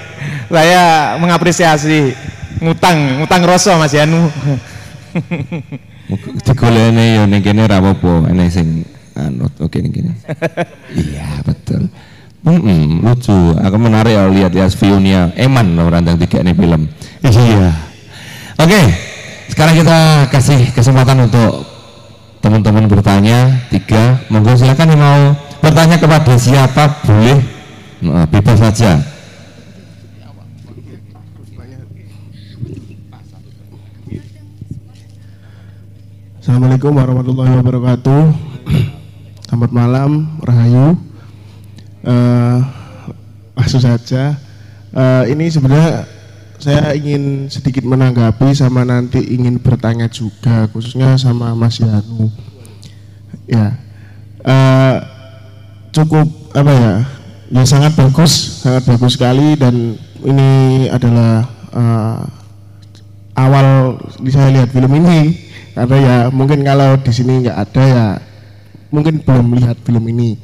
S4: Saya mengapresiasi ngutang rasa Mas Yanu.
S1: Digolene ya ning kene ra apa-apa, enek sing anut oke ning kene. Iya, betul. Lucu. Aku menarik ya lihat view-nya Eman loh rantang tiga ini film. Iya. Oke, sekarang kita kasih kesempatan untuk teman-teman bertanya. 3, monggo silakan yang mau bertanya kepada siapa boleh, bebas saja.
S5: Assalamualaikum warahmatullahi wabarakatuh. Selamat malam, Rahayu. Langsung saja. Ini sebenarnya saya ingin sedikit menanggapi sama nanti ingin bertanya juga, khususnya sama Mas Yanu. Ya, cukup apa ya? Ya sangat bagus sekali, dan ini adalah awal saya lihat film ini. Karena ya mungkin kalau di sini nggak ada ya mungkin belum melihat film ini.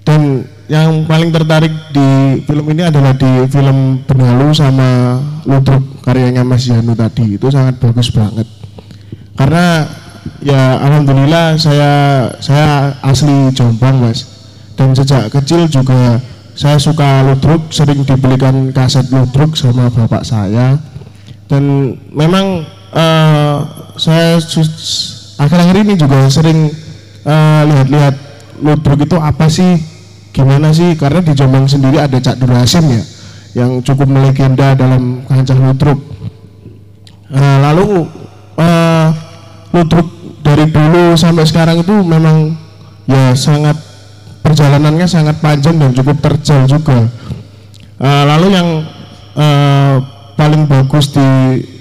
S5: Dan yang paling tertarik di film ini adalah di film Benalu sama Ludruk karyanya Mas Yanu tadi, itu sangat bagus banget. Karena ya alhamdulillah saya asli Jombang Mas, dan sejak kecil juga saya suka Ludruk, sering dibelikan kaset Ludruk sama bapak saya. Dan memang saya akhir-akhir ini juga sering lihat-lihat Ludruk itu apa sih, gimana sih, karena di Jombang sendiri ada Cak Dur Hasim ya, yang cukup melegenda dalam kancah Ludruk. Lalu Ludruk dari dulu sampai sekarang itu memang ya sangat, perjalanannya sangat panjang dan cukup terjal juga. Lalu yang paling bagus di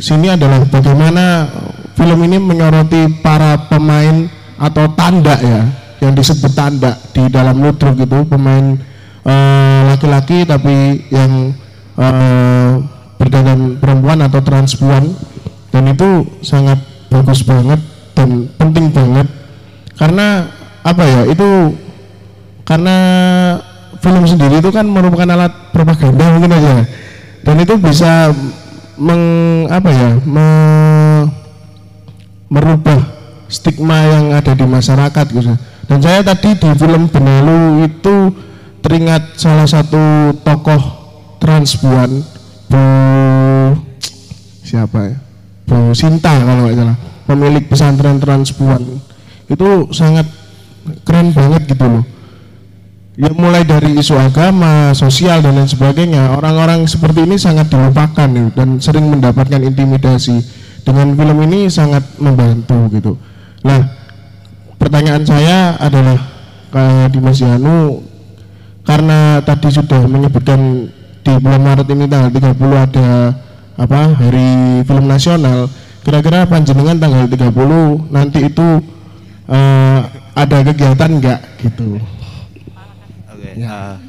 S5: sini adalah bagaimana film ini menyoroti para pemain atau tanda ya, yang disebut tanda di dalam Ludruk itu, pemain laki-laki tapi yang berdandan perempuan atau transpuan, dan itu sangat bagus banget dan penting banget. Karena apa ya, itu karena film sendiri itu kan merupakan alat propaganda mungkin aja, dan itu bisa merubah stigma yang ada di masyarakat gitu. Dan saya tadi di film Benalu itu teringat salah satu tokoh transpuan, Bu Sinta kalau nggak salah, pemilik pesantren transpuan. Itu sangat keren banget gitu loh. Ya mulai dari isu agama, sosial dan lain sebagainya, orang-orang seperti ini sangat dilupakan ya, dan sering mendapatkan intimidasi. Dengan film ini sangat membantu gitu. Nah, pertanyaan saya adalah di Mas Yanu, karena tadi sudah menyebutkan di bulan Maret ini tanggal 30 ada Hari Film Nasional. Kira-kira panjenengan tanggal 30 nanti itu ada kegiatan enggak gitu? Ya.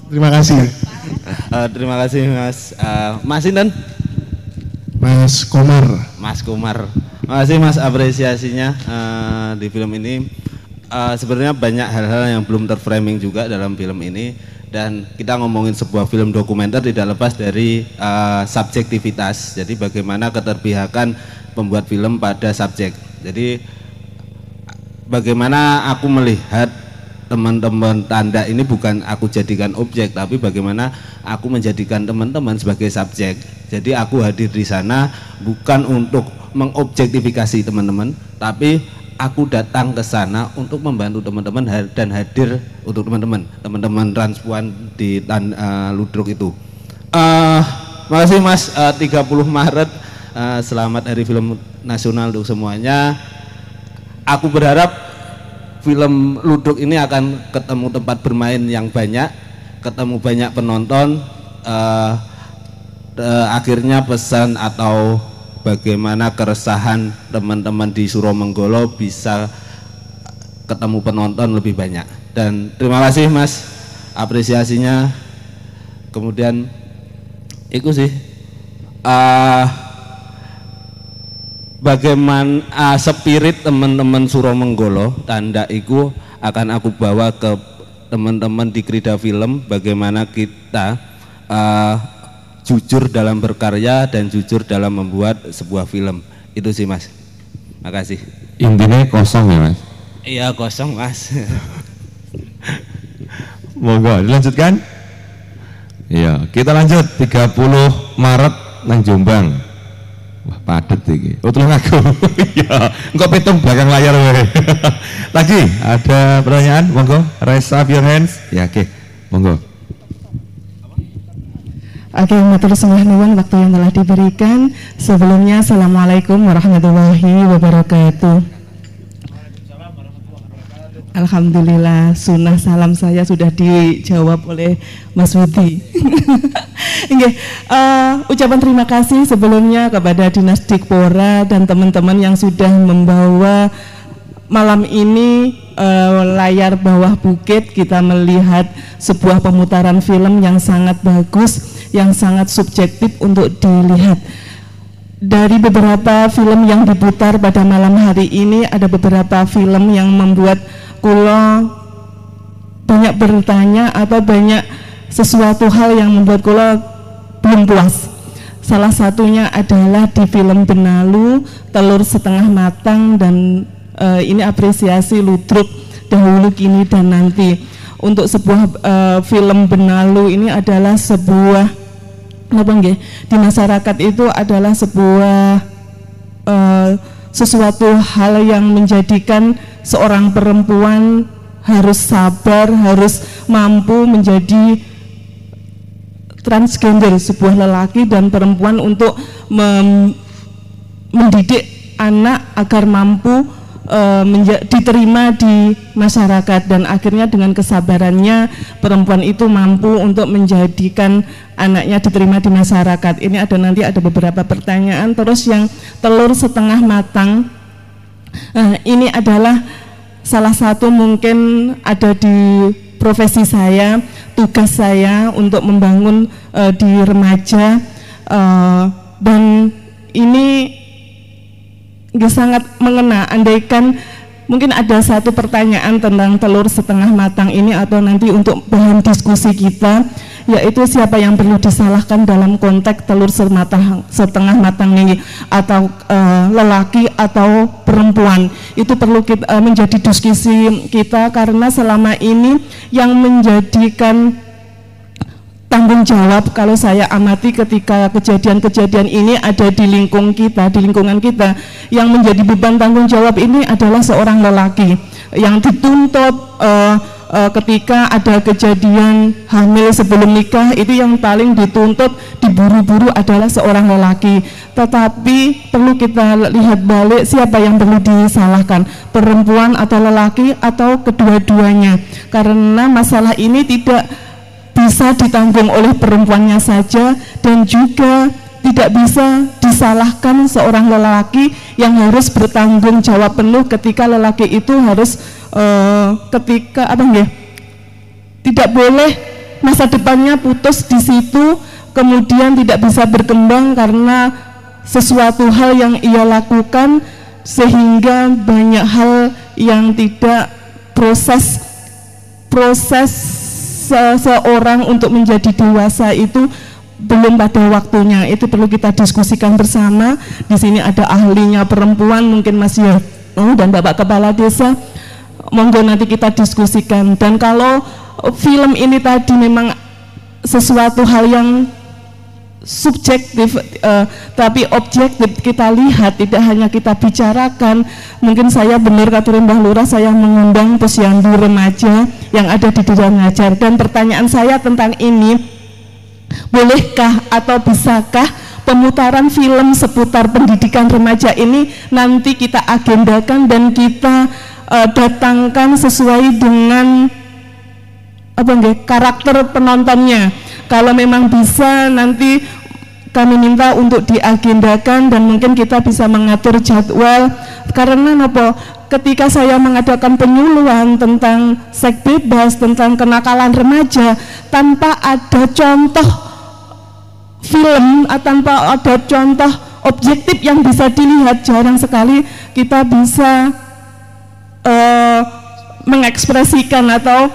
S5: Terima kasih.
S2: Terima kasih Mas Inten.
S5: Mas Komar.
S2: Terima kasih Mas apresiasinya di film ini. Sebenarnya banyak hal-hal yang belum terframing juga dalam film ini, dan kita ngomongin sebuah film dokumenter tidak lepas dari subjektivitas. Jadi bagaimana keterpihakan pembuat film pada subjek. Jadi bagaimana aku melihat teman-teman tanda ini bukan aku jadikan objek, tapi bagaimana aku menjadikan teman-teman sebagai subjek. Jadi aku hadir di sana bukan untuk mengobjektifikasi teman-teman, tapi aku datang ke sana untuk membantu teman-teman dan hadir untuk teman-teman transpuan di Ludruk itu. Makasih Mas, 30 Maret selamat Hari Film Nasional untuk semuanya. Aku berharap film Ludruk ini akan ketemu tempat bermain yang banyak, ketemu banyak penonton. Akhirnya pesan atau bagaimana keresahan teman-teman di Suromenggolo bisa ketemu penonton lebih banyak. Dan terima kasih Mas apresiasinya. Kemudian itu sih bagaimana spirit teman-teman Suromenggolo tanda itu akan aku bawa ke teman-teman di Krida Film, bagaimana kita jujur dalam berkarya dan jujur dalam membuat sebuah film. Itu sih Mas. Makasih.
S1: Intinya kosong ya Mas?
S2: Iya kosong Mas.
S1: Monggo dilanjutkan. Iya, kita lanjut 30 Maret nang Jombang. Wah, padet iki. Oh, tolong aku. Iya, engko pitung belakang layar wae. Lagi ada pertanyaan? Monggo, raise up your hands. Ya, oke. Monggo.
S6: Oke, matur nuwun waktu yang telah diberikan. Sebelumnya, Assalamualaikum warahmatullahi wabarakatuh. Alhamdulillah, sunnah salam saya sudah dijawab oleh Mas Widi. Ucapan terima kasih sebelumnya kepada Dinas Dikpora dan teman-teman yang sudah membawa malam ini layar bawah bukit, kita melihat sebuah pemutaran film yang sangat bagus, yang sangat subjektif untuk dilihat. Dari beberapa film yang diputar pada malam hari ini, ada beberapa film yang membuat kula banyak bertanya atau banyak sesuatu hal yang membuat kula belum puas. Salah satunya adalah di film Benalu, Telur Setengah Matang, dan ini apresiasi ludruk dahulu kini dan nanti. Untuk sebuah film Benalu ini adalah sebuah di masyarakat itu adalah sebuah sesuatu hal yang menjadikan seorang perempuan harus sabar, harus mampu menjadi transgender, sebuah lelaki dan perempuan untuk mendidik anak agar mampu diterima di masyarakat, dan akhirnya dengan kesabarannya perempuan itu mampu untuk menjadikan anaknya diterima di masyarakat. Ini nanti ada beberapa pertanyaan. Terus yang Telur Setengah Matang, ini adalah salah satu mungkin ada di profesi saya, tugas saya untuk membangun di remaja, dan ini sangat mengena. Andaikan mungkin ada satu pertanyaan tentang Telur Setengah Matang ini atau nanti untuk bahan diskusi kita, yaitu siapa yang perlu disalahkan dalam konteks telur setengah matang ini, atau lelaki atau perempuan. Itu perlu kita, menjadi diskusi kita, karena selama ini yang menjadikan tanggung jawab, kalau saya amati ketika kejadian-kejadian ini ada di lingkungan kita, yang menjadi beban tanggung jawab ini adalah seorang lelaki yang dituntut ketika ada kejadian hamil sebelum nikah, itu yang paling dituntut, diburu-buru adalah seorang lelaki. Tetapi perlu kita lihat balik, siapa yang perlu disalahkan, perempuan atau lelaki atau kedua-duanya, karena masalah ini tidak bisa ditanggung oleh perempuannya saja, dan juga tidak bisa disalahkan seorang lelaki yang harus bertanggung jawab penuh ketika lelaki itu harus tidak boleh masa depannya putus di situ, kemudian tidak bisa berkembang karena sesuatu hal yang ia lakukan, sehingga banyak hal yang tidak proses seseorang untuk menjadi dewasa itu belum pada waktunya. Itu perlu kita diskusikan bersama. Di sini ada ahlinya perempuan, mungkin Mas Yono dan Bapak Kepala Desa. Monggo nanti kita diskusikan. Dan kalau film ini tadi memang sesuatu hal yang subjektif, tapi objektif kita lihat, tidak hanya kita bicarakan. Mungkin saya benar kata Mbah Lurah, saya mengundang posyandu remaja yang ada di Duren Ngajar, dan pertanyaan saya tentang ini, bolehkah atau bisakah pemutaran film seputar pendidikan remaja ini nanti kita agendakan dan kita datangkan sesuai dengan karakter penontonnya. Kalau memang bisa, nanti kami minta untuk diagendakan dan mungkin kita bisa mengatur jadwal, karena apa? Ketika saya mengadakan penyuluhan tentang seks bebas, tentang kenakalan remaja, tanpa ada contoh film, tanpa ada contoh objektif yang bisa dilihat, jarang sekali kita bisa mengekspresikan atau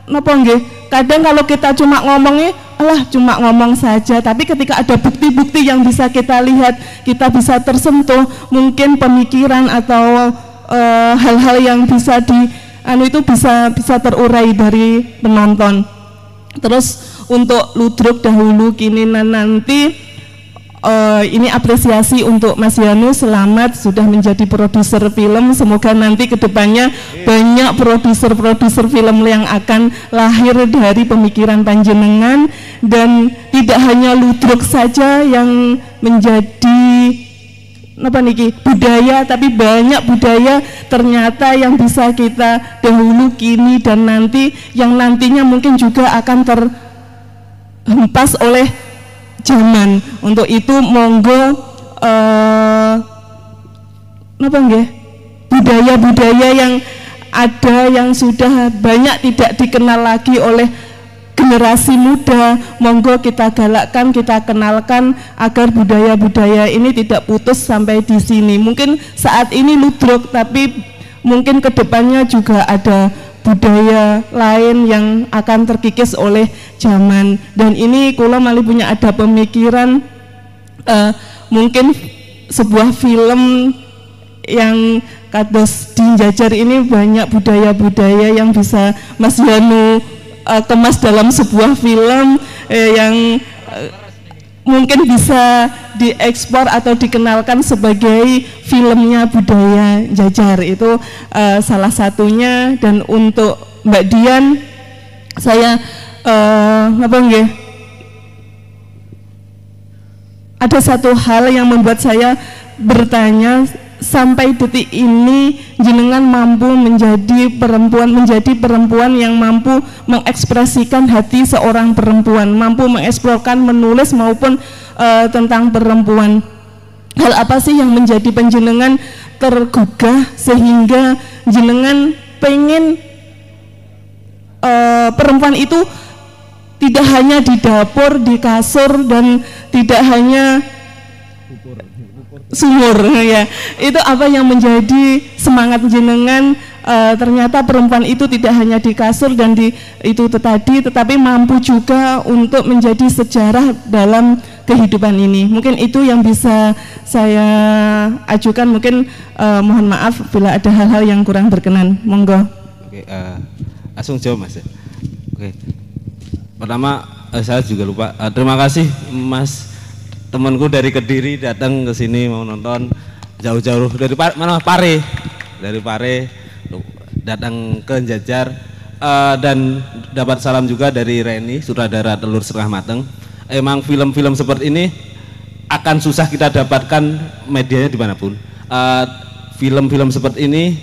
S6: napa nggih. Kadang kalau kita cuma ngomongnya, alah cuma ngomong saja, tapi ketika ada bukti-bukti yang bisa kita lihat, kita bisa tersentuh, mungkin pemikiran atau hal-hal yang bisa itu bisa terurai dari penonton. Terus untuk ludruk dahulu kini nanti, ini apresiasi untuk Mas Yanu, selamat sudah menjadi produser film. Semoga nanti kedepannya banyak produser-produser film yang akan lahir dari pemikiran panjenengan, dan tidak hanya ludruk saja yang menjadi budaya, tapi banyak budaya ternyata yang bisa kita dahulu, kini, dan nanti, yang nantinya mungkin juga akan terhempas oleh zaman. Untuk itu monggo budaya-budaya yang ada yang sudah banyak tidak dikenal lagi oleh generasi muda, monggo kita galakkan, kita kenalkan agar budaya-budaya ini tidak putus sampai di sini. Mungkin saat ini ludruk, tapi mungkin kedepannya juga ada budaya lain yang akan terkikis oleh zaman. Dan ini kula malah punya ada pemikiran, mungkin sebuah film yang kados Dinjajar ini banyak budaya-budaya yang bisa Mas Yanu kemas dalam sebuah film yang mungkin bisa diekspor atau dikenalkan sebagai filmnya budaya Jajar. Itu salah satunya. Dan untuk Mbak Dian, saya ada satu hal yang membuat saya bertanya, sampai detik ini jenengan mampu menjadi perempuan yang mampu mengekspresikan hati seorang perempuan, mampu mengeksplorkan, menulis maupun tentang perempuan. Hal apa sih yang menjadi penjenengan tergugah sehingga jenengan pengen perempuan itu tidak hanya di dapur, di kasur, dan tidak hanya sumur, ya. Itu apa yang menjadi semangat jenengan? Ternyata perempuan itu tidak hanya di kasur dan di itu tadi, tetapi mampu juga untuk menjadi sejarah dalam kehidupan ini. Mungkin itu yang bisa saya ajukan. Mungkin mohon maaf bila ada hal-hal yang kurang berkenan. Monggo.
S2: Oke, langsung jawab Mas. Oke. Pertama saya juga lupa. Terima kasih Mas, temanku dari Kediri datang ke sini mau nonton jauh-jauh dari Pare, dari Pare datang ke Jajar, dan dapat salam juga dari Reni, sutradara Telur Setengah Mateng. Emang film-film seperti ini akan susah kita dapatkan medianya dimanapun. Film-film seperti ini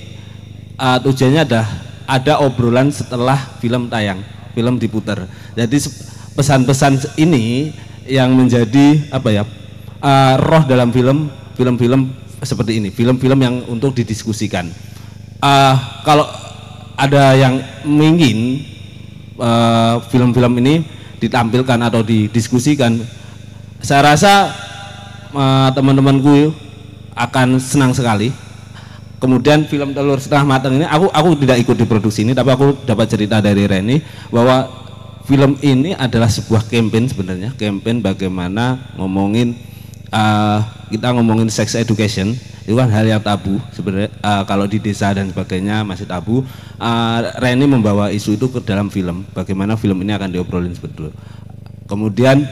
S2: tujuannya ada obrolan setelah film tayang, film diputar. Jadi pesan-pesan ini yang menjadi roh dalam film-film seperti ini, film-film yang untuk didiskusikan. Kalau ada yang ingin film-film ini ditampilkan atau didiskusikan, saya rasa teman-temanku akan senang sekali. Kemudian film Telur Setengah Mateng ini, aku tidak ikut di produksi ini, tapi aku dapat cerita dari Reni bahwa film ini adalah sebuah campaign, sebenarnya campaign bagaimana kita ngomongin sex education. Itu kan hal yang tabu sebenarnya, kalau di desa dan sebagainya masih tabu. Reni membawa isu itu ke dalam film, bagaimana film ini akan diobrolin sebetulnya. Kemudian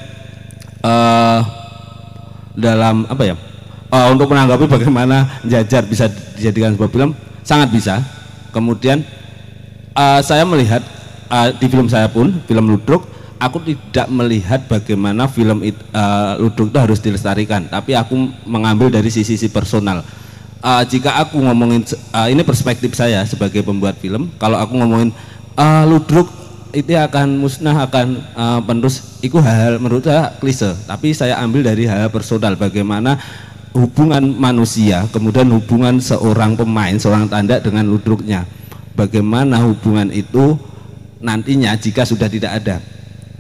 S2: dalam untuk menanggapi bagaimana Jajar bisa dijadikan sebuah film, sangat bisa. Kemudian saya melihat di film saya pun, film Ludruk, aku tidak melihat bagaimana film Ludruk itu harus dilestarikan, tapi aku mengambil dari sisi personal. Jika aku ngomongin, ini perspektif saya sebagai pembuat film, kalau aku ngomongin Ludruk itu akan musnah, akan penerus. Itu hal menurut saya klise, tapi saya ambil dari hal personal, bagaimana hubungan manusia, kemudian hubungan seorang pemain, seorang tanda dengan ludruknya, bagaimana hubungan itu nantinya jika sudah tidak ada.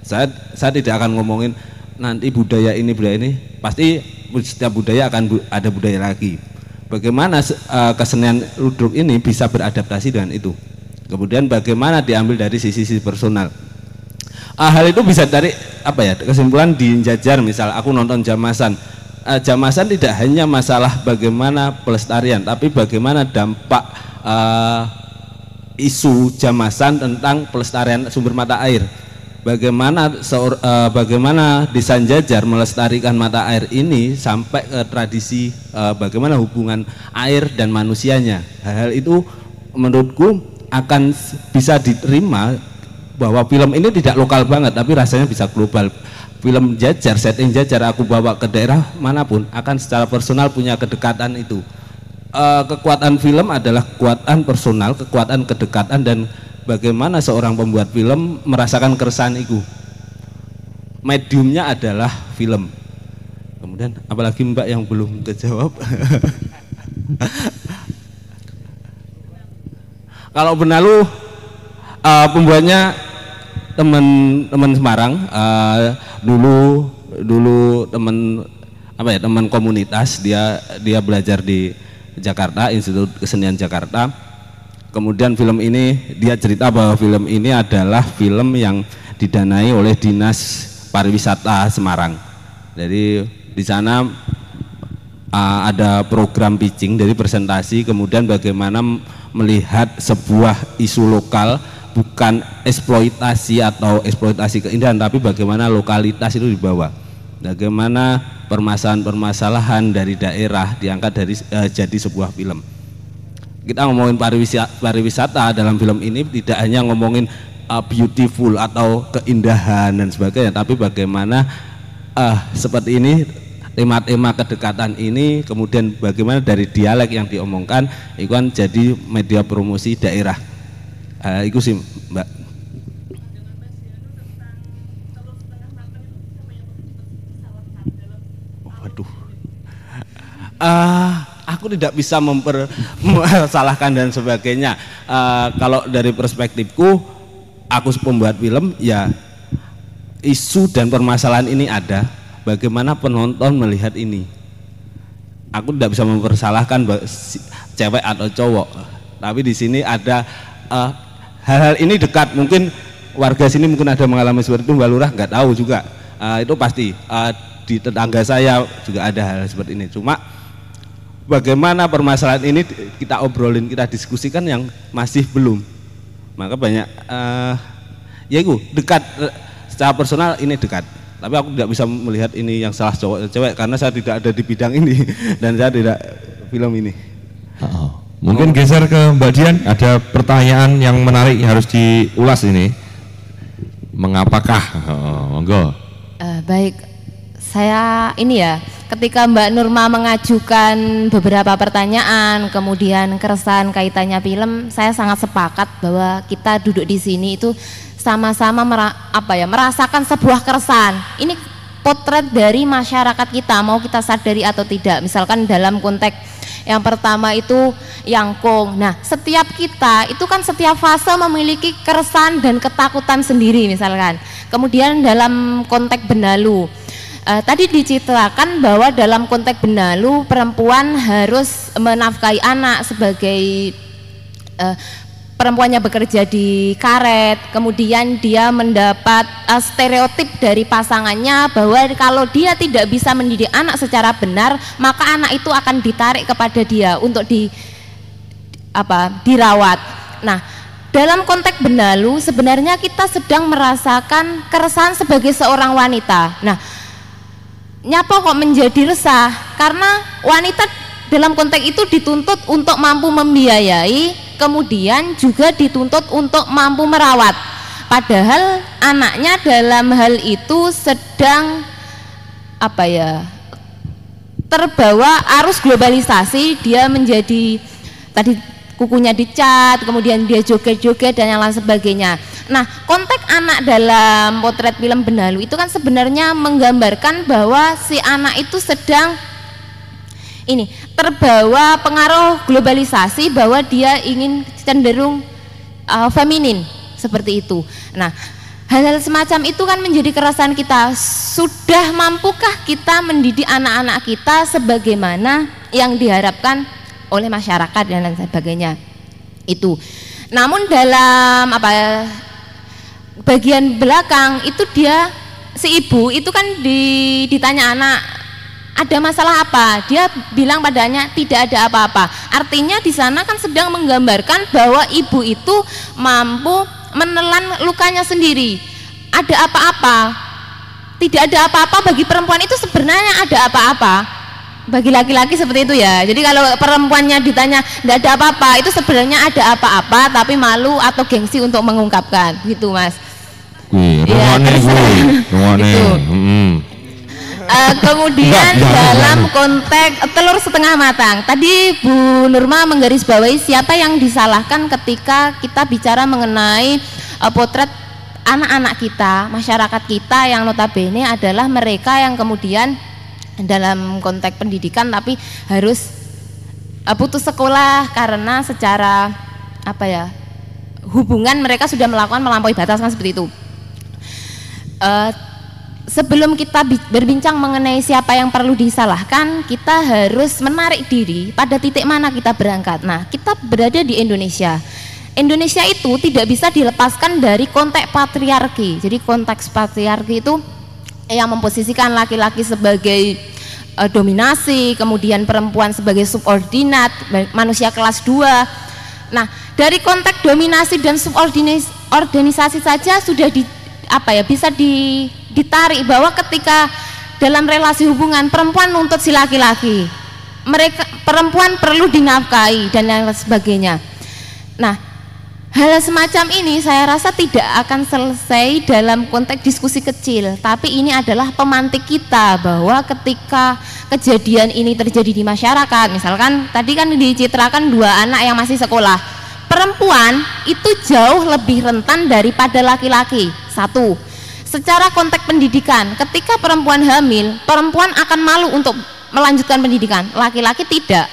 S2: Saya tidak akan ngomongin nanti budaya ini, pasti setiap budaya akan ada budaya lagi. Bagaimana kesenian ludruk ini bisa beradaptasi dengan itu. Kemudian bagaimana diambil dari sisi personal. Hal itu bisa dari kesimpulan di Jajar, misal aku nonton Jamasan. Jamasan tidak hanya masalah bagaimana pelestarian, tapi bagaimana dampak isu Jamasan tentang pelestarian sumber mata air. Bagaimana Desa Jajar melestarikan mata air ini sampai ke tradisi bagaimana hubungan air dan manusianya. Hal-hal itu menurutku akan bisa diterima bahwa film ini tidak lokal banget, tapi rasanya bisa global. Film Jajar, setting Jajar aku bawa ke daerah manapun akan secara personal punya kedekatan itu. Kekuatan film adalah kekuatan personal, kekuatan kedekatan, dan bagaimana seorang pembuat film merasakan keresahan itu. Mediumnya adalah film. Kemudian apalagi Mbak yang belum kejawab. Kalau Benalu pembuatnya teman Semarang, dulu teman komunitas, dia belajar di Jakarta, Institut Kesenian Jakarta. Kemudian film ini, dia cerita bahwa film ini adalah film yang didanai oleh Dinas Pariwisata Semarang. Jadi di sana ada program pitching dari presentasi, kemudian bagaimana melihat sebuah isu lokal, bukan eksploitasi atau eksploitasi keindahan, tapi bagaimana lokalitas itu dibawa, bagaimana permasalahan-permasalahan dari daerah diangkat dari jadi sebuah film. Kita ngomongin pariwisata dalam film ini tidak hanya ngomongin beautiful atau keindahan dan sebagainya, tapi bagaimana seperti ini, tema-tema kedekatan ini, kemudian bagaimana dari dialek yang diomongkan itu kan jadi media promosi daerah. Itu sih Mbak. Waduh, aku tidak bisa mempersalahkan dan sebagainya. Kalau dari perspektifku, aku pembuat film, ya isu dan permasalahan ini ada. Bagaimana penonton melihat ini? Aku tidak bisa mempersalahkan cewek atau cowok, tapi di sini ada hal-hal ini dekat. Mungkin warga sini mungkin ada mengalami seperti itu, Mbak Lurah nggak tahu juga. Itu pasti di tetangga saya juga ada hal seperti ini. Cuma bagaimana permasalahan ini kita obrolin, kita diskusikan yang masih belum. Maka banyak ya itu dekat secara personal, ini dekat. Tapi aku tidak bisa melihat ini yang salah cowok cewek karena saya tidak ada di bidang ini dan saya tidak film ini.
S1: Mungkin geser ke Mbak Dian, ada pertanyaan yang menarik yang harus diulas ini. Mengapakah? Monggo.
S3: Baik, saya ini ya, ketika Mbak Nurma mengajukan beberapa pertanyaan, kemudian keresahan kaitannya film, saya sangat sepakat bahwa kita duduk di sini itu sama-sama merasakan sebuah keresahan. Ini potret dari masyarakat kita, mau kita sadari atau tidak. Misalkan dalam konteks yang pertama itu Yangkung. Nah, setiap kita itu kan setiap fase memiliki keresahan dan ketakutan sendiri misalkan. Kemudian dalam konteks Benalu, tadi dicitrakan bahwa dalam konteks Benalu perempuan harus menafkahi anak sebagai perempuannya bekerja di karet, kemudian dia mendapat stereotip dari pasangannya bahwa kalau dia tidak bisa mendidik anak secara benar, maka anak itu akan ditarik kepada dia untuk dirawat. Nah, dalam konteks Benalu sebenarnya kita sedang merasakan keresahan sebagai seorang wanita. Nah, nyapa kok menjadi resah? Karena wanita dalam konteks itu dituntut untuk mampu membiayai, kemudian juga dituntut untuk mampu merawat. Padahal anaknya dalam hal itu sedang terbawa arus globalisasi, dia menjadi tadi kukunya dicat, kemudian dia joget-joget dan yang lain sebagainya. Nah, konteks anak dalam potret film Benalu itu kan sebenarnya menggambarkan bahwa si anak itu sedang ini terbawa pengaruh globalisasi, bahwa dia ingin cenderung feminin seperti itu. Nah, hal-hal semacam itu kan menjadi keresahan kita. Sudah mampukah kita mendidik anak-anak kita sebagaimana yang diharapkan oleh masyarakat dan lain sebagainya itu. Namun dalam bagian belakang itu dia, si ibu itu kan ditanya anak ada masalah apa, dia bilang padanya tidak ada apa-apa. Artinya di sana kan sedang menggambarkan bahwa ibu itu mampu menelan lukanya sendiri. Ada apa-apa, tidak ada apa-apa bagi perempuan itu sebenarnya ada apa-apa. Bagi laki-laki seperti itu ya. Jadi kalau perempuannya ditanya tidak ada apa-apa, itu sebenarnya ada apa-apa tapi malu atau gengsi untuk mengungkapkan gitu, Mas. Kemudian dalam konteks telur setengah matang, tadi Bu Nurma menggarisbawahi siapa yang disalahkan ketika kita bicara mengenai potret anak-anak kita, masyarakat kita yang notabene adalah mereka yang kemudian dalam konteks pendidikan tapi harus putus sekolah karena secara hubungan mereka sudah melampaui batas kan seperti itu. Sebelum kita berbincang mengenai siapa yang perlu disalahkan, kita harus menarik diri pada titik mana kita berangkat. Nah, kita berada di Indonesia. Indonesia itu tidak bisa dilepaskan dari konteks patriarki. Jadi konteks patriarki itu yang memposisikan laki-laki sebagai dominasi, kemudian perempuan sebagai subordinat, manusia kelas 2. Nah, dari konteks dominasi dan subordinasi saja sudah bisa ditarik bahwa ketika dalam relasi hubungan perempuan nuntut si laki-laki, perempuan perlu dinafkahi dan lain sebagainya. Nah, hal semacam ini saya rasa tidak akan selesai dalam konteks diskusi kecil, tapi ini adalah pemantik kita bahwa ketika kejadian ini terjadi di masyarakat, misalkan tadi kan dicitrakan 2 anak yang masih sekolah, perempuan itu jauh lebih rentan daripada laki-laki. Satu, secara konteks pendidikan, ketika perempuan hamil, perempuan akan malu untuk melanjutkan pendidikan, laki-laki tidak.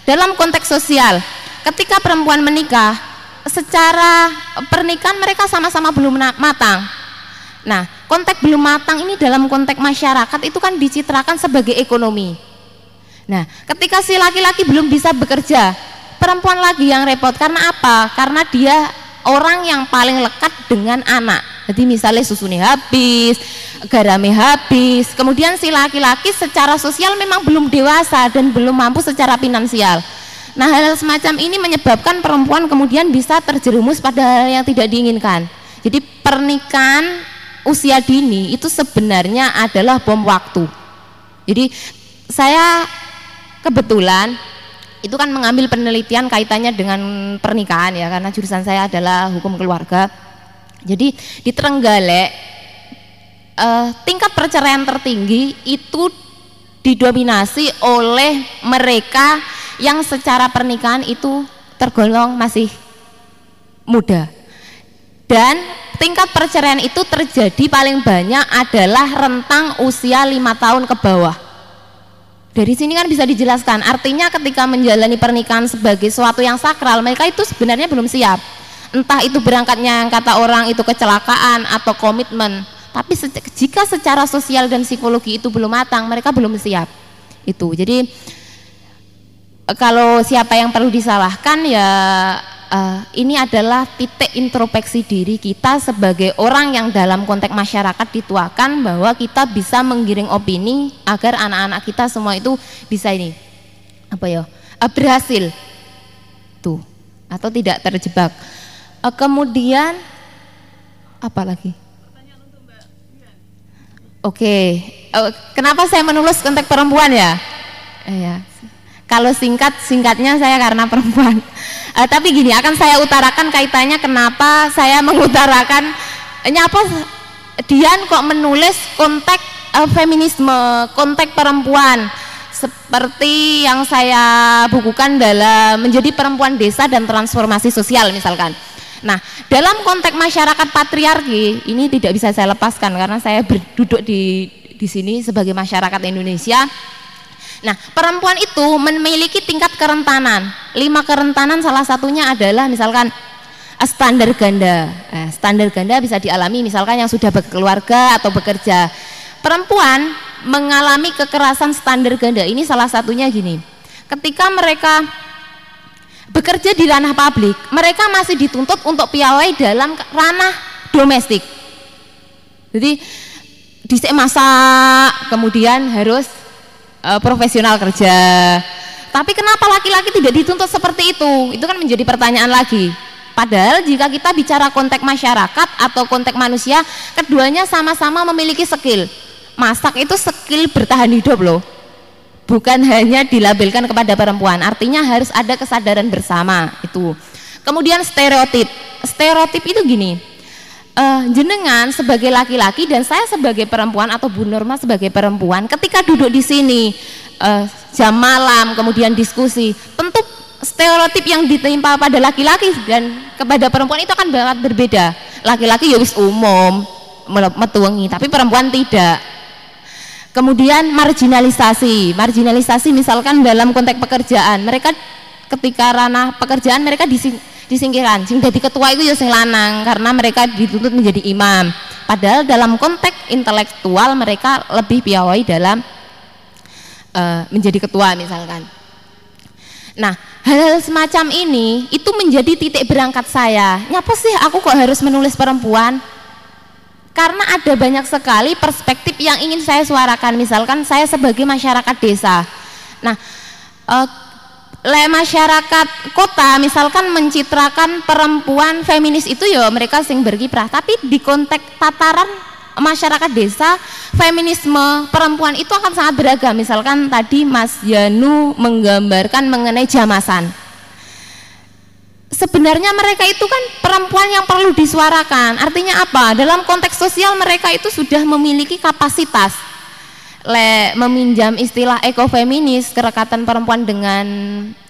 S3: Dalam konteks sosial, ketika perempuan menikah, secara pernikahan mereka sama-sama belum matang. Nah, konteks belum matang ini dalam konteks masyarakat itu kan dicitrakan sebagai ekonomi. Nah, ketika si laki-laki belum bisa bekerja, perempuan lagi yang repot. Karena apa? Karena dia orang yang paling lekat dengan anak. Jadi misalnya susunya habis, garamnya habis, kemudian si laki-laki secara sosial memang belum dewasa dan belum mampu secara finansial. Nah, hal semacam ini menyebabkan perempuan kemudian bisa terjerumus pada hal yang tidak diinginkan. Jadi pernikahan usia dini itu sebenarnya adalah bom waktu. Jadi saya kebetulan itu kan mengambil penelitian kaitannya dengan pernikahan ya, karena jurusan saya adalah hukum keluarga. Jadi di Trenggalek tingkat perceraian tertinggi itu didominasi oleh mereka yang secara pernikahan itu tergolong masih muda, dan tingkat perceraian itu terjadi paling banyak adalah rentang usia 5 tahun ke bawah. Dari sini kan bisa dijelaskan, artinya ketika menjalani pernikahan sebagai sesuatu yang sakral, mereka itu sebenarnya belum siap. Entah itu berangkatnya yang kata orang itu kecelakaan atau komitmen, tapi jika secara sosial dan psikologi itu belum matang, mereka belum siap. Itu jadi kalau siapa yang perlu disalahkan ya ini adalah titik introspeksi diri kita sebagai orang yang dalam konteks masyarakat dituakan bahwa kita bisa menggiring opini agar anak-anak kita semua itu bisa ini berhasil tuh atau tidak terjebak. Kemudian apa lagi? Oke, kenapa saya menulis konteks perempuan ya? Kalau singkatnya saya karena perempuan. Tapi gini, akan saya utarakan kaitannya kenapa saya mengutarakan nyapa Dian kok menulis konteks feminisme, konteks perempuan seperti yang saya bukukan dalam Menjadi Perempuan Desa dan Transformasi Sosial misalkan. Nah, dalam konteks masyarakat patriarki ini tidak bisa saya lepaskan karena saya berduduk di sini sebagai masyarakat Indonesia. Nah, perempuan itu memiliki tingkat kerentanan. 5 kerentanan, salah satunya adalah misalkan standar ganda. Standar ganda bisa dialami misalkan yang sudah berkeluarga atau bekerja. Perempuan mengalami kekerasan standar ganda ini salah satunya gini. Ketika mereka bekerja di ranah publik, mereka masih dituntut untuk piawai dalam ranah domestik. Jadi dhisik masak, kemudian harus profesional kerja. Tapi kenapa laki-laki tidak dituntut seperti itu? Itu kan menjadi pertanyaan lagi. Padahal jika kita bicara konteks masyarakat atau konteks manusia, keduanya sama-sama memiliki skill. Masak itu skill bertahan hidup loh, bukan hanya dilabelkan kepada perempuan. Artinya harus ada kesadaran bersama itu. Kemudian stereotip itu gini, jenengan sebagai laki-laki dan saya sebagai perempuan atau Bu Norma sebagai perempuan, ketika duduk di sini jam malam kemudian diskusi, tentu stereotip yang ditimpa pada laki-laki dan kepada perempuan itu akan sangat berbeda. Laki-laki ya wis umum metuwengi, tapi perempuan tidak. Kemudian marginalisasi misalkan dalam konteks pekerjaan, mereka ketika ranah pekerjaan mereka disingkirkan. Sing dadi ketua itu ya sing lanang karena mereka dituntut menjadi imam. Padahal dalam konteks intelektual mereka lebih piawai dalam menjadi ketua misalkan. Nah, hal-hal semacam ini itu menjadi titik berangkat saya. Nyapa sih aku kok harus menulis perempuan? Karena ada banyak sekali perspektif yang ingin saya suarakan. Misalkan saya sebagai masyarakat desa. Nah, masyarakat kota misalkan mencitrakan perempuan feminis itu ya mereka sing berkiprah. Tapi di konteks tataran masyarakat desa, feminisme perempuan itu akan sangat beragam. Misalkan tadi Mas Yanu menggambarkan mengenai jamasan. Sebenarnya mereka itu kan perempuan yang perlu disuarakan. Artinya apa? Dalam konteks sosial mereka itu sudah memiliki kapasitas. Meminjam istilah ekofeminis, kerekatan perempuan dengan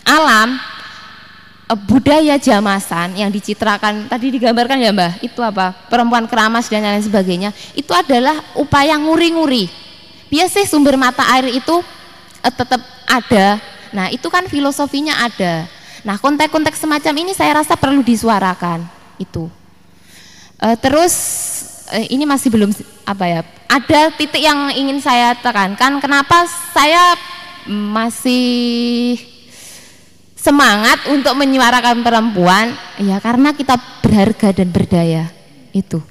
S3: alam, budaya jamasan yang dicitrakan tadi digambarkan ya Mbah, itu apa? Perempuan keramas dan lain sebagainya. Itu adalah upaya nguri-nguri. Biasanya sumber mata air itu tetap ada. Nah, itu kan filosofinya ada. Nah, konteks-konteks semacam ini saya rasa perlu disuarakan itu. Terus ini masih belum apa ya? Ada titik yang ingin saya tekankan. Kenapa saya masih semangat untuk menyuarakan perempuan? Ya karena kita berharga dan berdaya itu.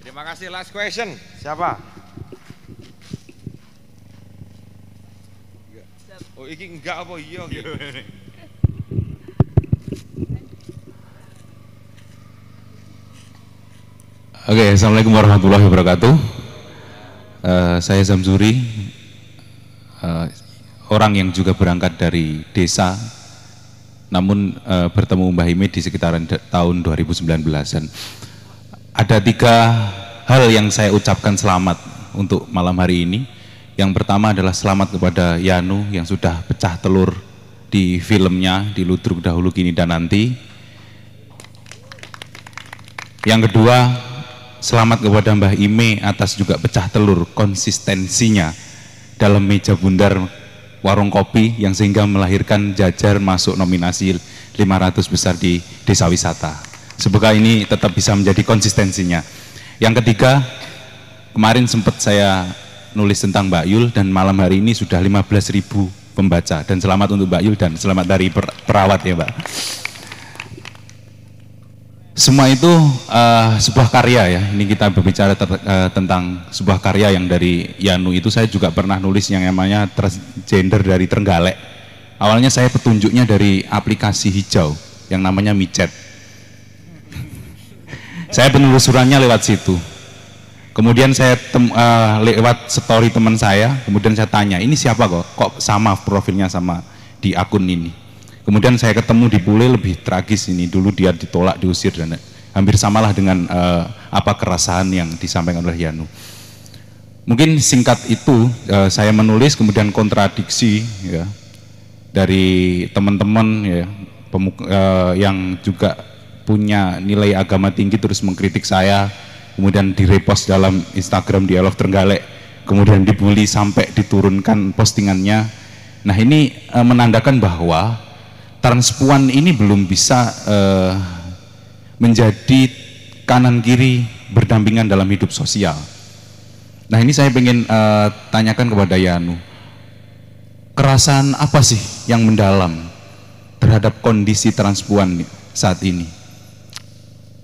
S1: Terima kasih. Last question. Siapa? Oh, ini enggak apa iya gitu.
S7: Oke, assalamualaikum warahmatullahi wabarakatuh. Saya Zamzuri, orang yang juga berangkat dari desa, namun bertemu Mbah Ime di sekitaran tahun 2019-an. Ada 3 hal yang saya ucapkan selamat untuk malam hari ini. Yang pertama adalah selamat kepada Yanu yang sudah pecah telur di filmnya di Ludruk Dahulu Kini dan Nanti. Yang kedua, selamat kepada Mbah Ime atas juga pecah telur konsistensinya dalam meja bundar warung kopi yang sehingga melahirkan Jajar masuk nominasi 500 besar di desa wisata. Semoga ini tetap bisa menjadi konsistensinya. Yang ketiga, kemarin sempat saya nulis tentang Mbak Yul dan malam hari ini sudah 15.000 pembaca, dan selamat untuk Mbak Yul dan selamat dari perawat ya Mbak. Semua itu sebuah karya ya. Ini kita berbicara tentang sebuah karya yang dari Yanu itu. Saya juga pernah nulis yang namanya transgender dari Trenggalek. Awalnya saya petunjuknya dari aplikasi hijau yang namanya micet. Saya penelusurannya lewat situ. Kemudian saya lewat story teman saya, kemudian saya tanya, ini siapa kok sama profilnya sama di akun ini. Kemudian saya ketemu di Pule lebih tragis ini, dulu dia ditolak, diusir dan hampir samalah dengan apa keresahan yang disampaikan oleh Yanu. Mungkin singkat itu saya menulis, kemudian kontradiksi ya dari teman-teman ya yang juga punya nilai agama tinggi terus mengkritik saya, kemudian direpost dalam Instagram Dialog Trenggalek, kemudian dibully sampai diturunkan postingannya. Nah ini menandakan bahwa transpuan ini belum bisa menjadi kanan kiri berdampingan dalam hidup sosial. Nah ini saya ingin tanyakan kepada Yanu, kerasaan apa sih yang mendalam terhadap kondisi transpuan saat ini?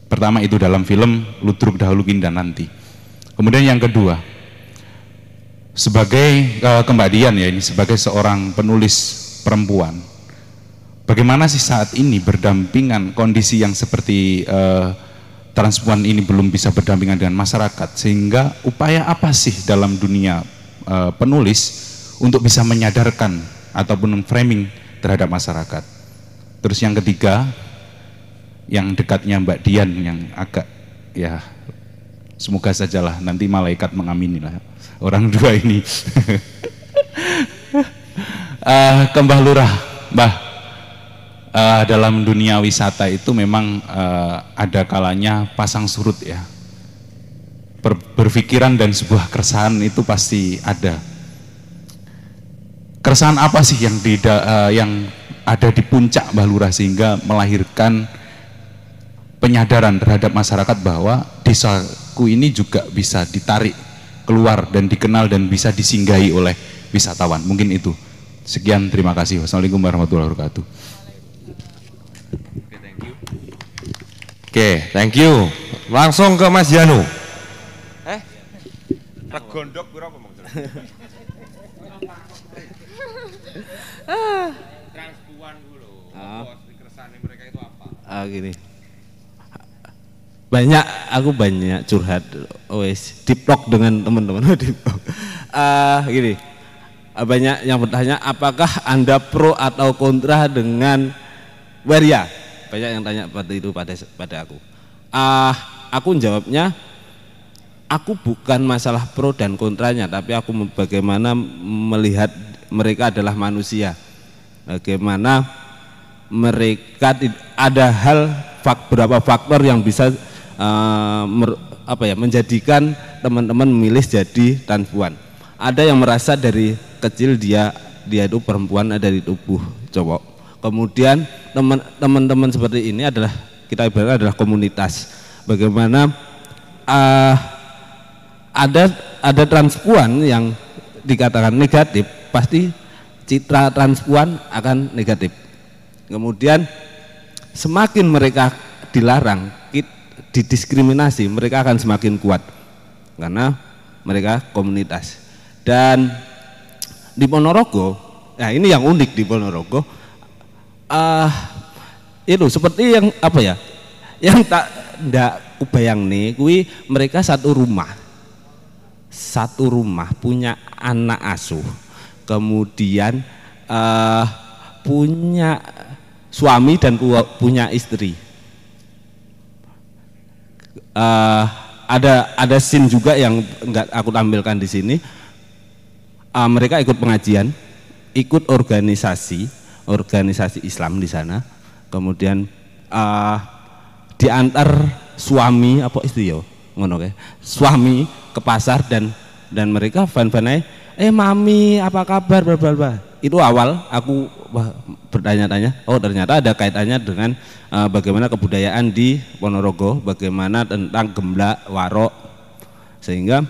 S7: Pertama itu dalam film Ludruk Dahulu Kinda Nanti. Kemudian yang kedua, sebagai Mbak Dian ya, ini sebagai seorang penulis perempuan, bagaimana sih saat ini berdampingan kondisi yang seperti transpuan ini belum bisa berdampingan dengan masyarakat, sehingga upaya apa sih dalam dunia penulis untuk bisa menyadarkan ataupun framing terhadap masyarakat? Terus yang ketiga, yang dekatnya Mbak Dian yang agak ya semoga sajalah nanti malaikat mengamini lah orang dua ini. Ke Mbah Lurah, Mbah, dalam dunia wisata itu memang ada kalanya pasang surut ya, berpikiran dan sebuah keresahan itu pasti ada. Keresahan apa sih yang ada di puncak Mbah Lurah sehingga melahirkan penyadaran terhadap masyarakat bahwa desaku ini juga bisa ditarik keluar dan dikenal dan bisa disinggahi oleh wisatawan? Mungkin itu. Sekian, terima kasih. Wassalamualaikum warahmatullahi wabarakatuh.
S1: Oke, thank you. Langsung ke Mas Yanu. Regondok berapa Bang? Transpuan dulu. Keresahan mereka itu apa?
S2: Gini. Aku banyak curhat, deep talk dengan teman-teman. Gini, banyak yang bertanya, apakah Anda pro atau kontra dengan waria? Banyak yang tanya seperti itu pada aku. Aku jawabnya, aku bukan masalah pro dan kontranya, tapi aku bagaimana melihat mereka adalah manusia. Bagaimana mereka ada beberapa faktor yang bisa menjadikan teman-teman memilih jadi transpuan. Ada yang merasa dari kecil dia itu perempuan dari tubuh cowok. Kemudian teman-teman seperti ini adalah kita ibaratnya adalah komunitas. Bagaimana ada transpuan yang dikatakan negatif, pasti citra transpuan akan negatif. Kemudian semakin mereka dilarang, didiskriminasi, mereka akan semakin kuat karena mereka komunitas. Dan di Ponorogo, nah ini yang unik di Ponorogo, itu seperti yang yang ndak kubayang nih, mereka satu rumah punya anak asuh, kemudian punya suami dan punya istri. Ada scene juga yang enggak aku tampilkan di sini. Mereka ikut pengajian, ikut organisasi Islam di sana. Kemudian diantar suami apa istri yo, ngono kae. Suami ke pasar dan mereka fan-fan mami apa kabar bla. Itu awal aku bertanya-tanya, oh ternyata ada kaitannya dengan bagaimana kebudayaan di Ponorogo, bagaimana tentang gemblak, warok, sehingga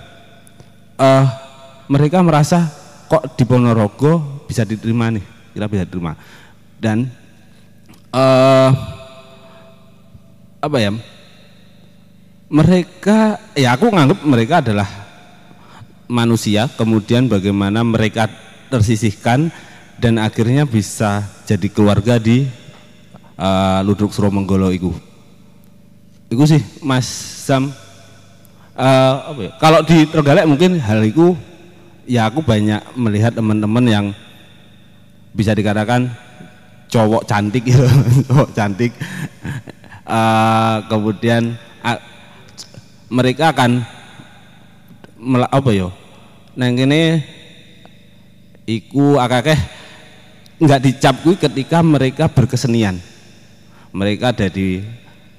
S2: mereka merasa kok di Ponorogo bisa diterima nih, kita bisa diterima. Dan mereka, ya aku nganggap mereka adalah manusia, kemudian bagaimana mereka tersisihkan dan akhirnya bisa jadi keluarga di Ludruk Suromenggolo iku sih Mas Sam. Kalau di Trenggalek mungkin hal itu ya aku banyak melihat teman-teman yang bisa dikatakan cowok cantik gitu. Cowok cantik. Kemudian mereka akan apa yo nang kene iku akeh nggak dicap kuwi ketika mereka berkesenian, mereka dari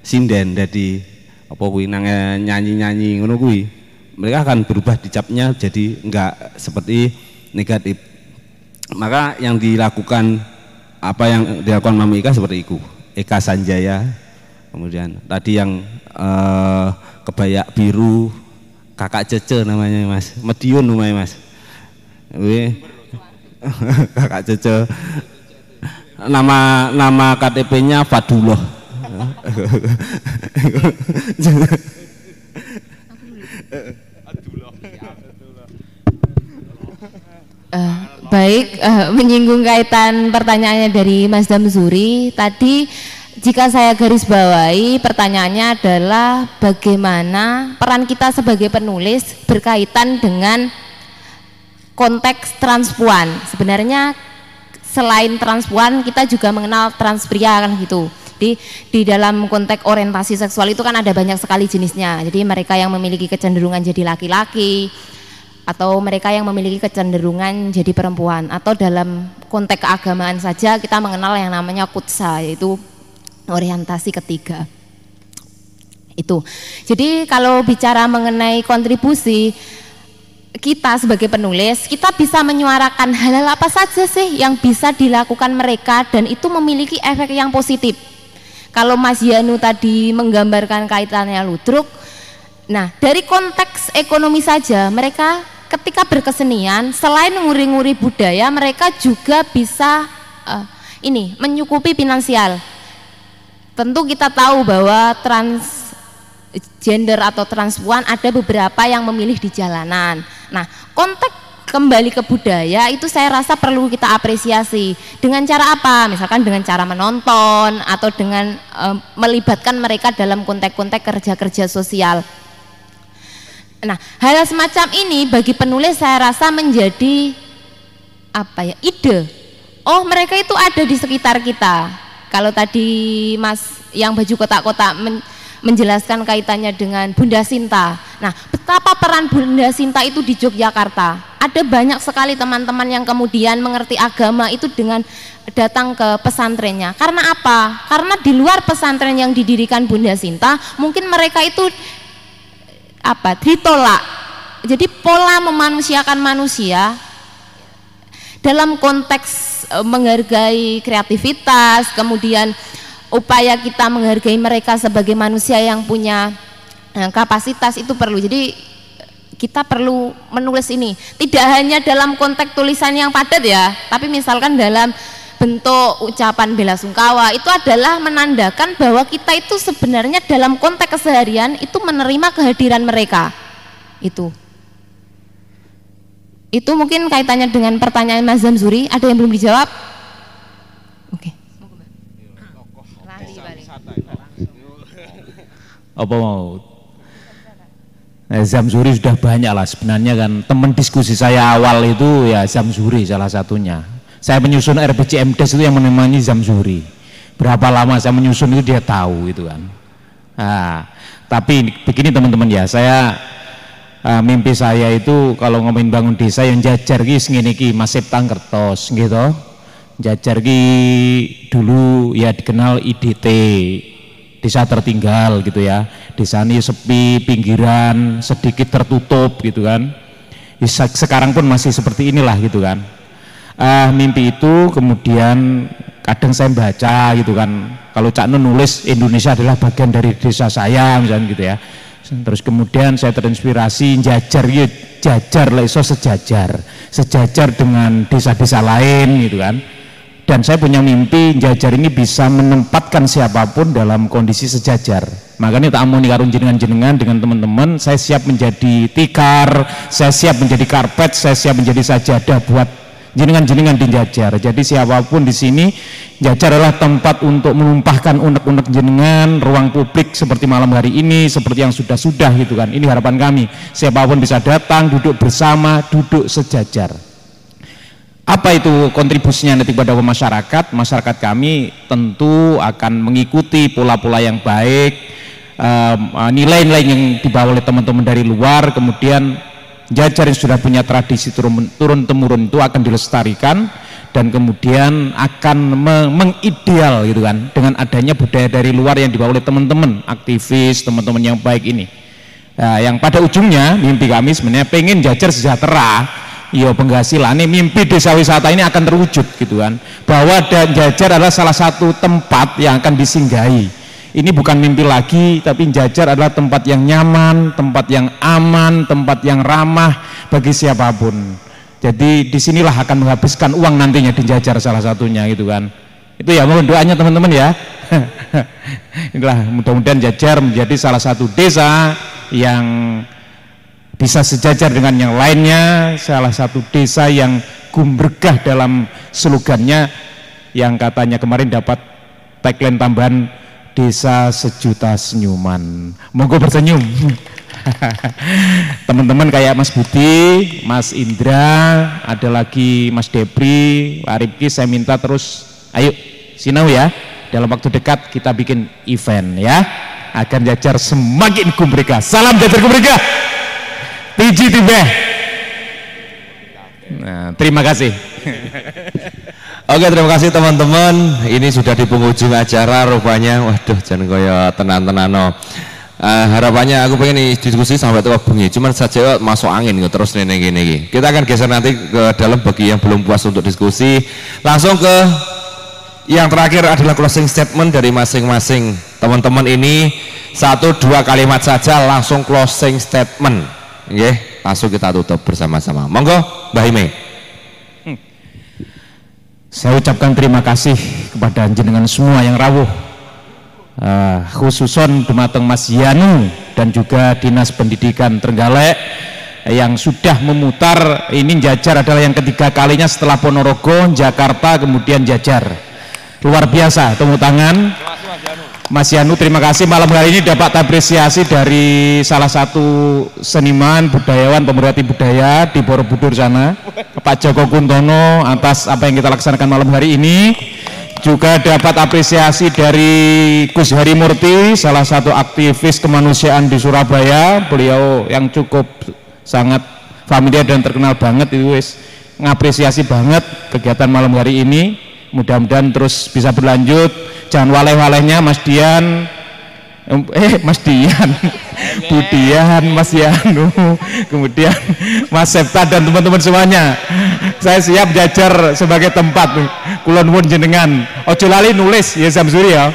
S2: sinden, dari apa kuwi nang nyanyi ngono kuwi, mereka akan berubah dicapnya jadi nggak seperti negatif. Maka yang dilakukan Mami Ika seperti itu, Eka Sanjaya, kemudian tadi yang kebaya biru, kakak Cece namanya Mas, Medion namanya Mas, kakak Cece, nama KTP-nya Fadullah.
S3: Baik, menyinggung kaitan pertanyaannya dari Mas Damsuri tadi, jika saya garis bawahi pertanyaannya adalah bagaimana peran kita sebagai penulis berkaitan dengan konteks transpuan. Sebenarnya selain transpuan kita juga mengenal transpria kan gitu. Di dalam konteks orientasi seksual itu kan ada banyak sekali jenisnya. Jadi mereka yang memiliki kecenderungan jadi laki-laki, atau mereka yang memiliki kecenderungan jadi perempuan, atau dalam konteks keagamaan saja kita mengenal yang namanya kutsa, yaitu orientasi ketiga. Itu. Jadi kalau bicara mengenai kontribusi kita sebagai penulis, kita bisa menyuarakan hal-hal apa saja sih yang bisa dilakukan mereka dan itu memiliki efek yang positif. Kalau Mas Yanu tadi menggambarkan kaitannya ludruk, nah dari konteks ekonomi saja mereka ketika berkesenian selain nguri-nguri budaya, mereka juga bisa menyukupi finansial. Tentu kita tahu bahwa transgender atau transpuan ada beberapa yang memilih di jalanan. Nah, konteks kembali ke budaya itu saya rasa perlu kita apresiasi. Dengan cara apa? Misalkan dengan cara menonton atau dengan melibatkan mereka dalam konteks-konteks kerja-kerja sosial. Nah, hal semacam ini bagi penulis saya rasa menjadi ide. Oh, mereka itu ada di sekitar kita. Kalau tadi Mas yang baju kotak-kotak menjelaskan kaitannya dengan Bunda Sinta. Nah, betapa peran Bunda Sinta itu di Yogyakarta. Ada banyak sekali teman-teman yang kemudian mengerti agama itu dengan datang ke pesantrennya. Karena apa? Karena di luar pesantren yang didirikan Bunda Sinta, mungkin mereka itu ditolak. Jadi pola memanusiakan manusia dalam konteks menghargai kreativitas, kemudian upaya kita menghargai mereka sebagai manusia yang punya kapasitas itu perlu. Jadi kita perlu menulis ini tidak hanya dalam konteks tulisan yang padat ya, tapi misalkan dalam bentuk ucapan bela sungkawa, itu adalah menandakan bahwa kita itu sebenarnya dalam konteks keseharian itu menerima kehadiran mereka. Itu mungkin kaitannya dengan pertanyaan Mas Zamzuri. Ada yang belum dijawab? Oke.
S4: Apa mau? Zamzuri sudah banyak lah sebenarnya kan, teman diskusi saya awal itu ya Zamzuri salah satunya. Saya menyusun RPJMdes itu yang menemani Zamzuri. Berapa lama saya menyusun itu dia tahu itu kan. Nah, tapi begini teman-teman ya, saya mimpi saya itu kalau ngomongin bangun desa yang jajar ki ngene iki Mas Septang Kertos gitu. Jajar ki dulu ya dikenal IDT, desa tertinggal gitu ya. Desa ini sepi, pinggiran, sedikit tertutup gitu kan. Sekarang pun masih seperti inilah gitu kan. Mimpi itu kemudian kadang saya baca gitu kan, kalau Cak Nun nulis Indonesia adalah bagian dari desa saya misalnya gitu ya. Terus kemudian saya terinspirasi jajar lah iso sejajar dengan desa-desa lain gitu kan. Dan saya punya mimpi jajar ini bisa menempatkan siapapun dalam kondisi sejajar. Makanya tak amoni karo jenengan dengan teman-teman, saya siap menjadi tikar, saya siap menjadi karpet, saya siap menjadi sajadah buat jenengan-jenengan di Jajar. Jadi siapapun di sini, Jajar adalah tempat untuk menumpahkan unek-unek jenengan, ruang publik seperti malam hari ini, seperti yang sudah-sudah gitu kan. Ini harapan kami. Siapapun bisa datang, duduk bersama, duduk sejajar. Apa itu kontribusinya nanti kepada masyarakat? Masyarakat kami tentu akan mengikuti pola-pola yang baik, nilai-nilai yang dibawa oleh teman-teman dari luar, kemudian Jajar yang sudah punya tradisi turun-temurun itu akan dilestarikan dan kemudian akan mengideal gitu kan, dengan adanya budaya dari luar yang dibawa oleh teman-teman aktivis, teman-teman yang baik ini. Nah, yang pada ujungnya mimpi kami sebenarnya pengen Jajar sejahtera. Iya, penghasilan ini, mimpi desa wisata ini akan terwujud gitu kan, bahwa Jajar adalah salah satu tempat yang akan disinggahi. Ini bukan mimpi lagi, tapi Jajar adalah tempat yang nyaman, tempat yang aman, tempat yang ramah bagi siapapun. Jadi disinilah akan menghabiskan uang nantinya di Jajar salah satunya gitu kan. Itu ya, mohon doanya teman-teman ya. Inilah mudah-mudahan Jajar menjadi salah satu desa yang bisa sejajar dengan yang lainnya, salah satu desa yang gumbergah dalam slogannya yang katanya kemarin dapat tagline tambahan, desa sejuta senyuman. Monggo bersenyum. Teman-teman kayak Mas Budi, Mas Indra, ada lagi Mas Depri, Pak Ripki, saya minta terus ayo sinau ya, dalam waktu dekat kita bikin event ya, agar Jajar semakin gumbergah. Salam Jajar gumbergah. Piji tiba. Nah, terima kasih.
S1: Oke, terima kasih teman-teman. Ini sudah di penghujung acara rupanya. Waduh, jangan kaya tenan-tenano. Harapannya aku pengen diskusi sampai tua bengi. Cuman saja masuk angin terus gini. Kita akan geser nanti ke dalam bagi yang belum puas untuk diskusi. Langsung ke yang terakhir adalah closing statement dari masing-masing teman-teman ini. 1-2 kalimat saja langsung closing statement. Oke, langsung kita tutup bersama-sama. Monggo, Mbak Hime.
S4: Saya ucapkan terima kasih kepada jenengan semua yang rawuh, khususon dumateng Mas Yanu dan juga Dinas Pendidikan Trenggalek yang sudah memutar ini. Jajar adalah yang ketiga kalinya setelah Ponorogo, Jakarta, kemudian Jajar. Luar biasa, tepuk tangan. Mas Yanu, terima kasih. Malam hari ini dapat apresiasi dari salah satu seniman, budayawan, pemerhati budaya di Borobudur sana, Pak Joko Kuntono, atas apa yang kita laksanakan malam hari ini. Juga dapat apresiasi dari Gus Harimurti, salah satu aktivis kemanusiaan di Surabaya. Beliau yang cukup sangat familiar dan terkenal banget, itu wis ngapresiasi banget kegiatan malam hari ini. Mudah-mudahan terus bisa berlanjut. Jangan waleh-walehnya Mas Dian, Mas Dian, Budian, Mas Yanu, kemudian Mas Septa dan teman-teman semuanya. Saya siap Jajar sebagai tempat. Kulon pun jenengan. Ojo lali nulis ya Samsuri ya.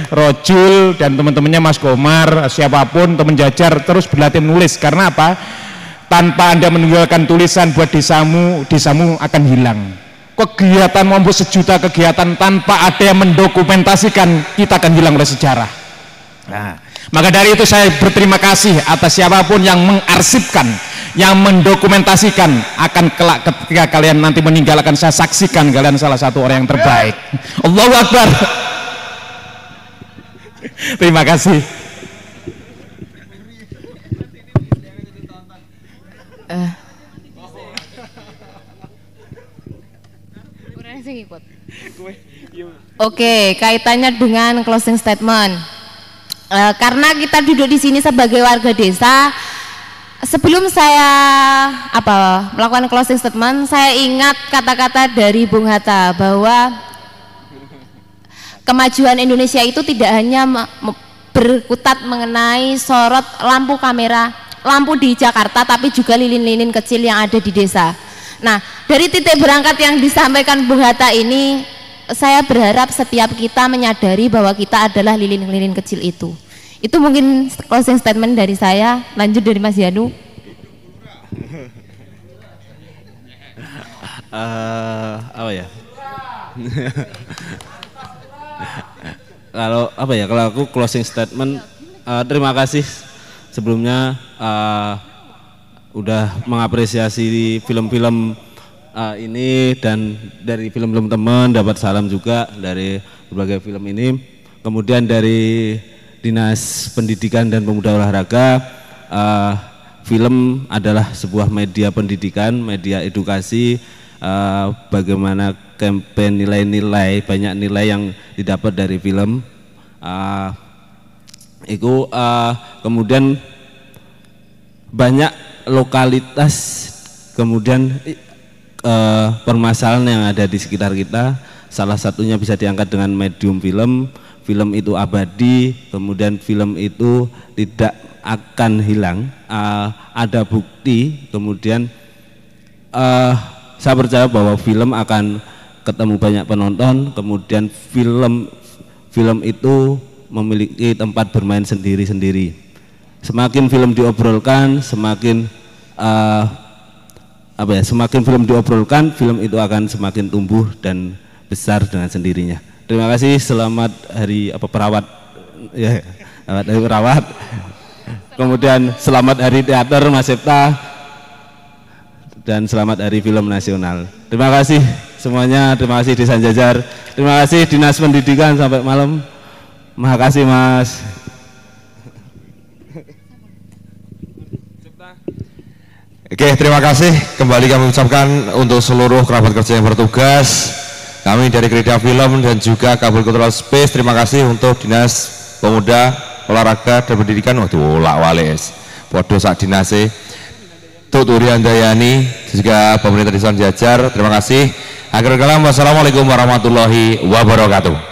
S4: Rojul dan teman-temannya Mas Komar, siapapun teman Jajar terus berlatih menulis. Karena apa? Tanpa Anda meninggalkan tulisan buat desamu akan hilang. Kegiatan mampu sejuta kegiatan tanpa ada yang mendokumentasikan, kita akan hilang oleh sejarah. Nah, maka dari itu saya berterima kasih atas siapapun yang mengarsipkan, yang mendokumentasikan. Akan kelak ketika kalian nanti meninggal akan saya saksikan kalian salah satu orang yang terbaik. Allahu Akbar. Terima kasih.
S3: Oke, kaitannya dengan closing statement. Karena kita duduk di sini sebagai warga desa, sebelum saya melakukan closing statement, saya ingat kata-kata dari Bung Hatta bahwa kemajuan Indonesia itu tidak hanya berkutat mengenai sorot lampu kamera, lampu di Jakarta, tapi juga lilin-lilin kecil yang ada di desa. Nah, dari titik berangkat yang disampaikan Bung Hatta ini, saya berharap setiap kita menyadari bahwa kita adalah lilin-lilin kecil itu. Itu mungkin closing statement dari saya. Lanjut dari Mas Yanu.
S2: Apa ya? Kalau aku closing statement, terima kasih sebelumnya udah mengapresiasi film-film ini, dan dari film-film teman dapat salam juga dari berbagai film ini. Kemudian dari Dinas Pendidikan dan Pemuda Olahraga, film adalah sebuah media pendidikan, media edukasi, bagaimana campaign nilai-nilai, banyak nilai yang didapat dari film. Kemudian banyak lokalitas, kemudian permasalahan yang ada di sekitar kita. Salah satunya bisa diangkat dengan medium film. Film itu abadi, kemudian film itu tidak akan hilang. Ada bukti, kemudian saya percaya bahwa film akan ketemu banyak penonton, kemudian film itu memiliki tempat bermain sendiri-sendiri. Semakin film diobrolkan, semakin film diobrolkan, film itu akan semakin tumbuh dan besar dengan sendirinya. Terima kasih, selamat hari perawat, ya, selamat hari perawat. Kemudian selamat hari teater Mas Septa, dan selamat hari film nasional. Terima kasih semuanya, terima kasih Desa Jajar, terima kasih Dinas Pendidikan sampai malam. Makasih Mas.
S1: Oke, terima kasih. Kembali kami ucapkan untuk seluruh kerabat kerja yang bertugas, kami dari Krida Film dan juga Kabul Cultural Space, terima kasih untuk Dinas Pemuda, Olahraga dan Pendidikan. Waduh, lak wales podo sak dinase Tuturi Andayani, juga pemerintah Desa Jajar, terima kasih. Akhirul kalam, wassalamualaikum warahmatullahi wabarakatuh.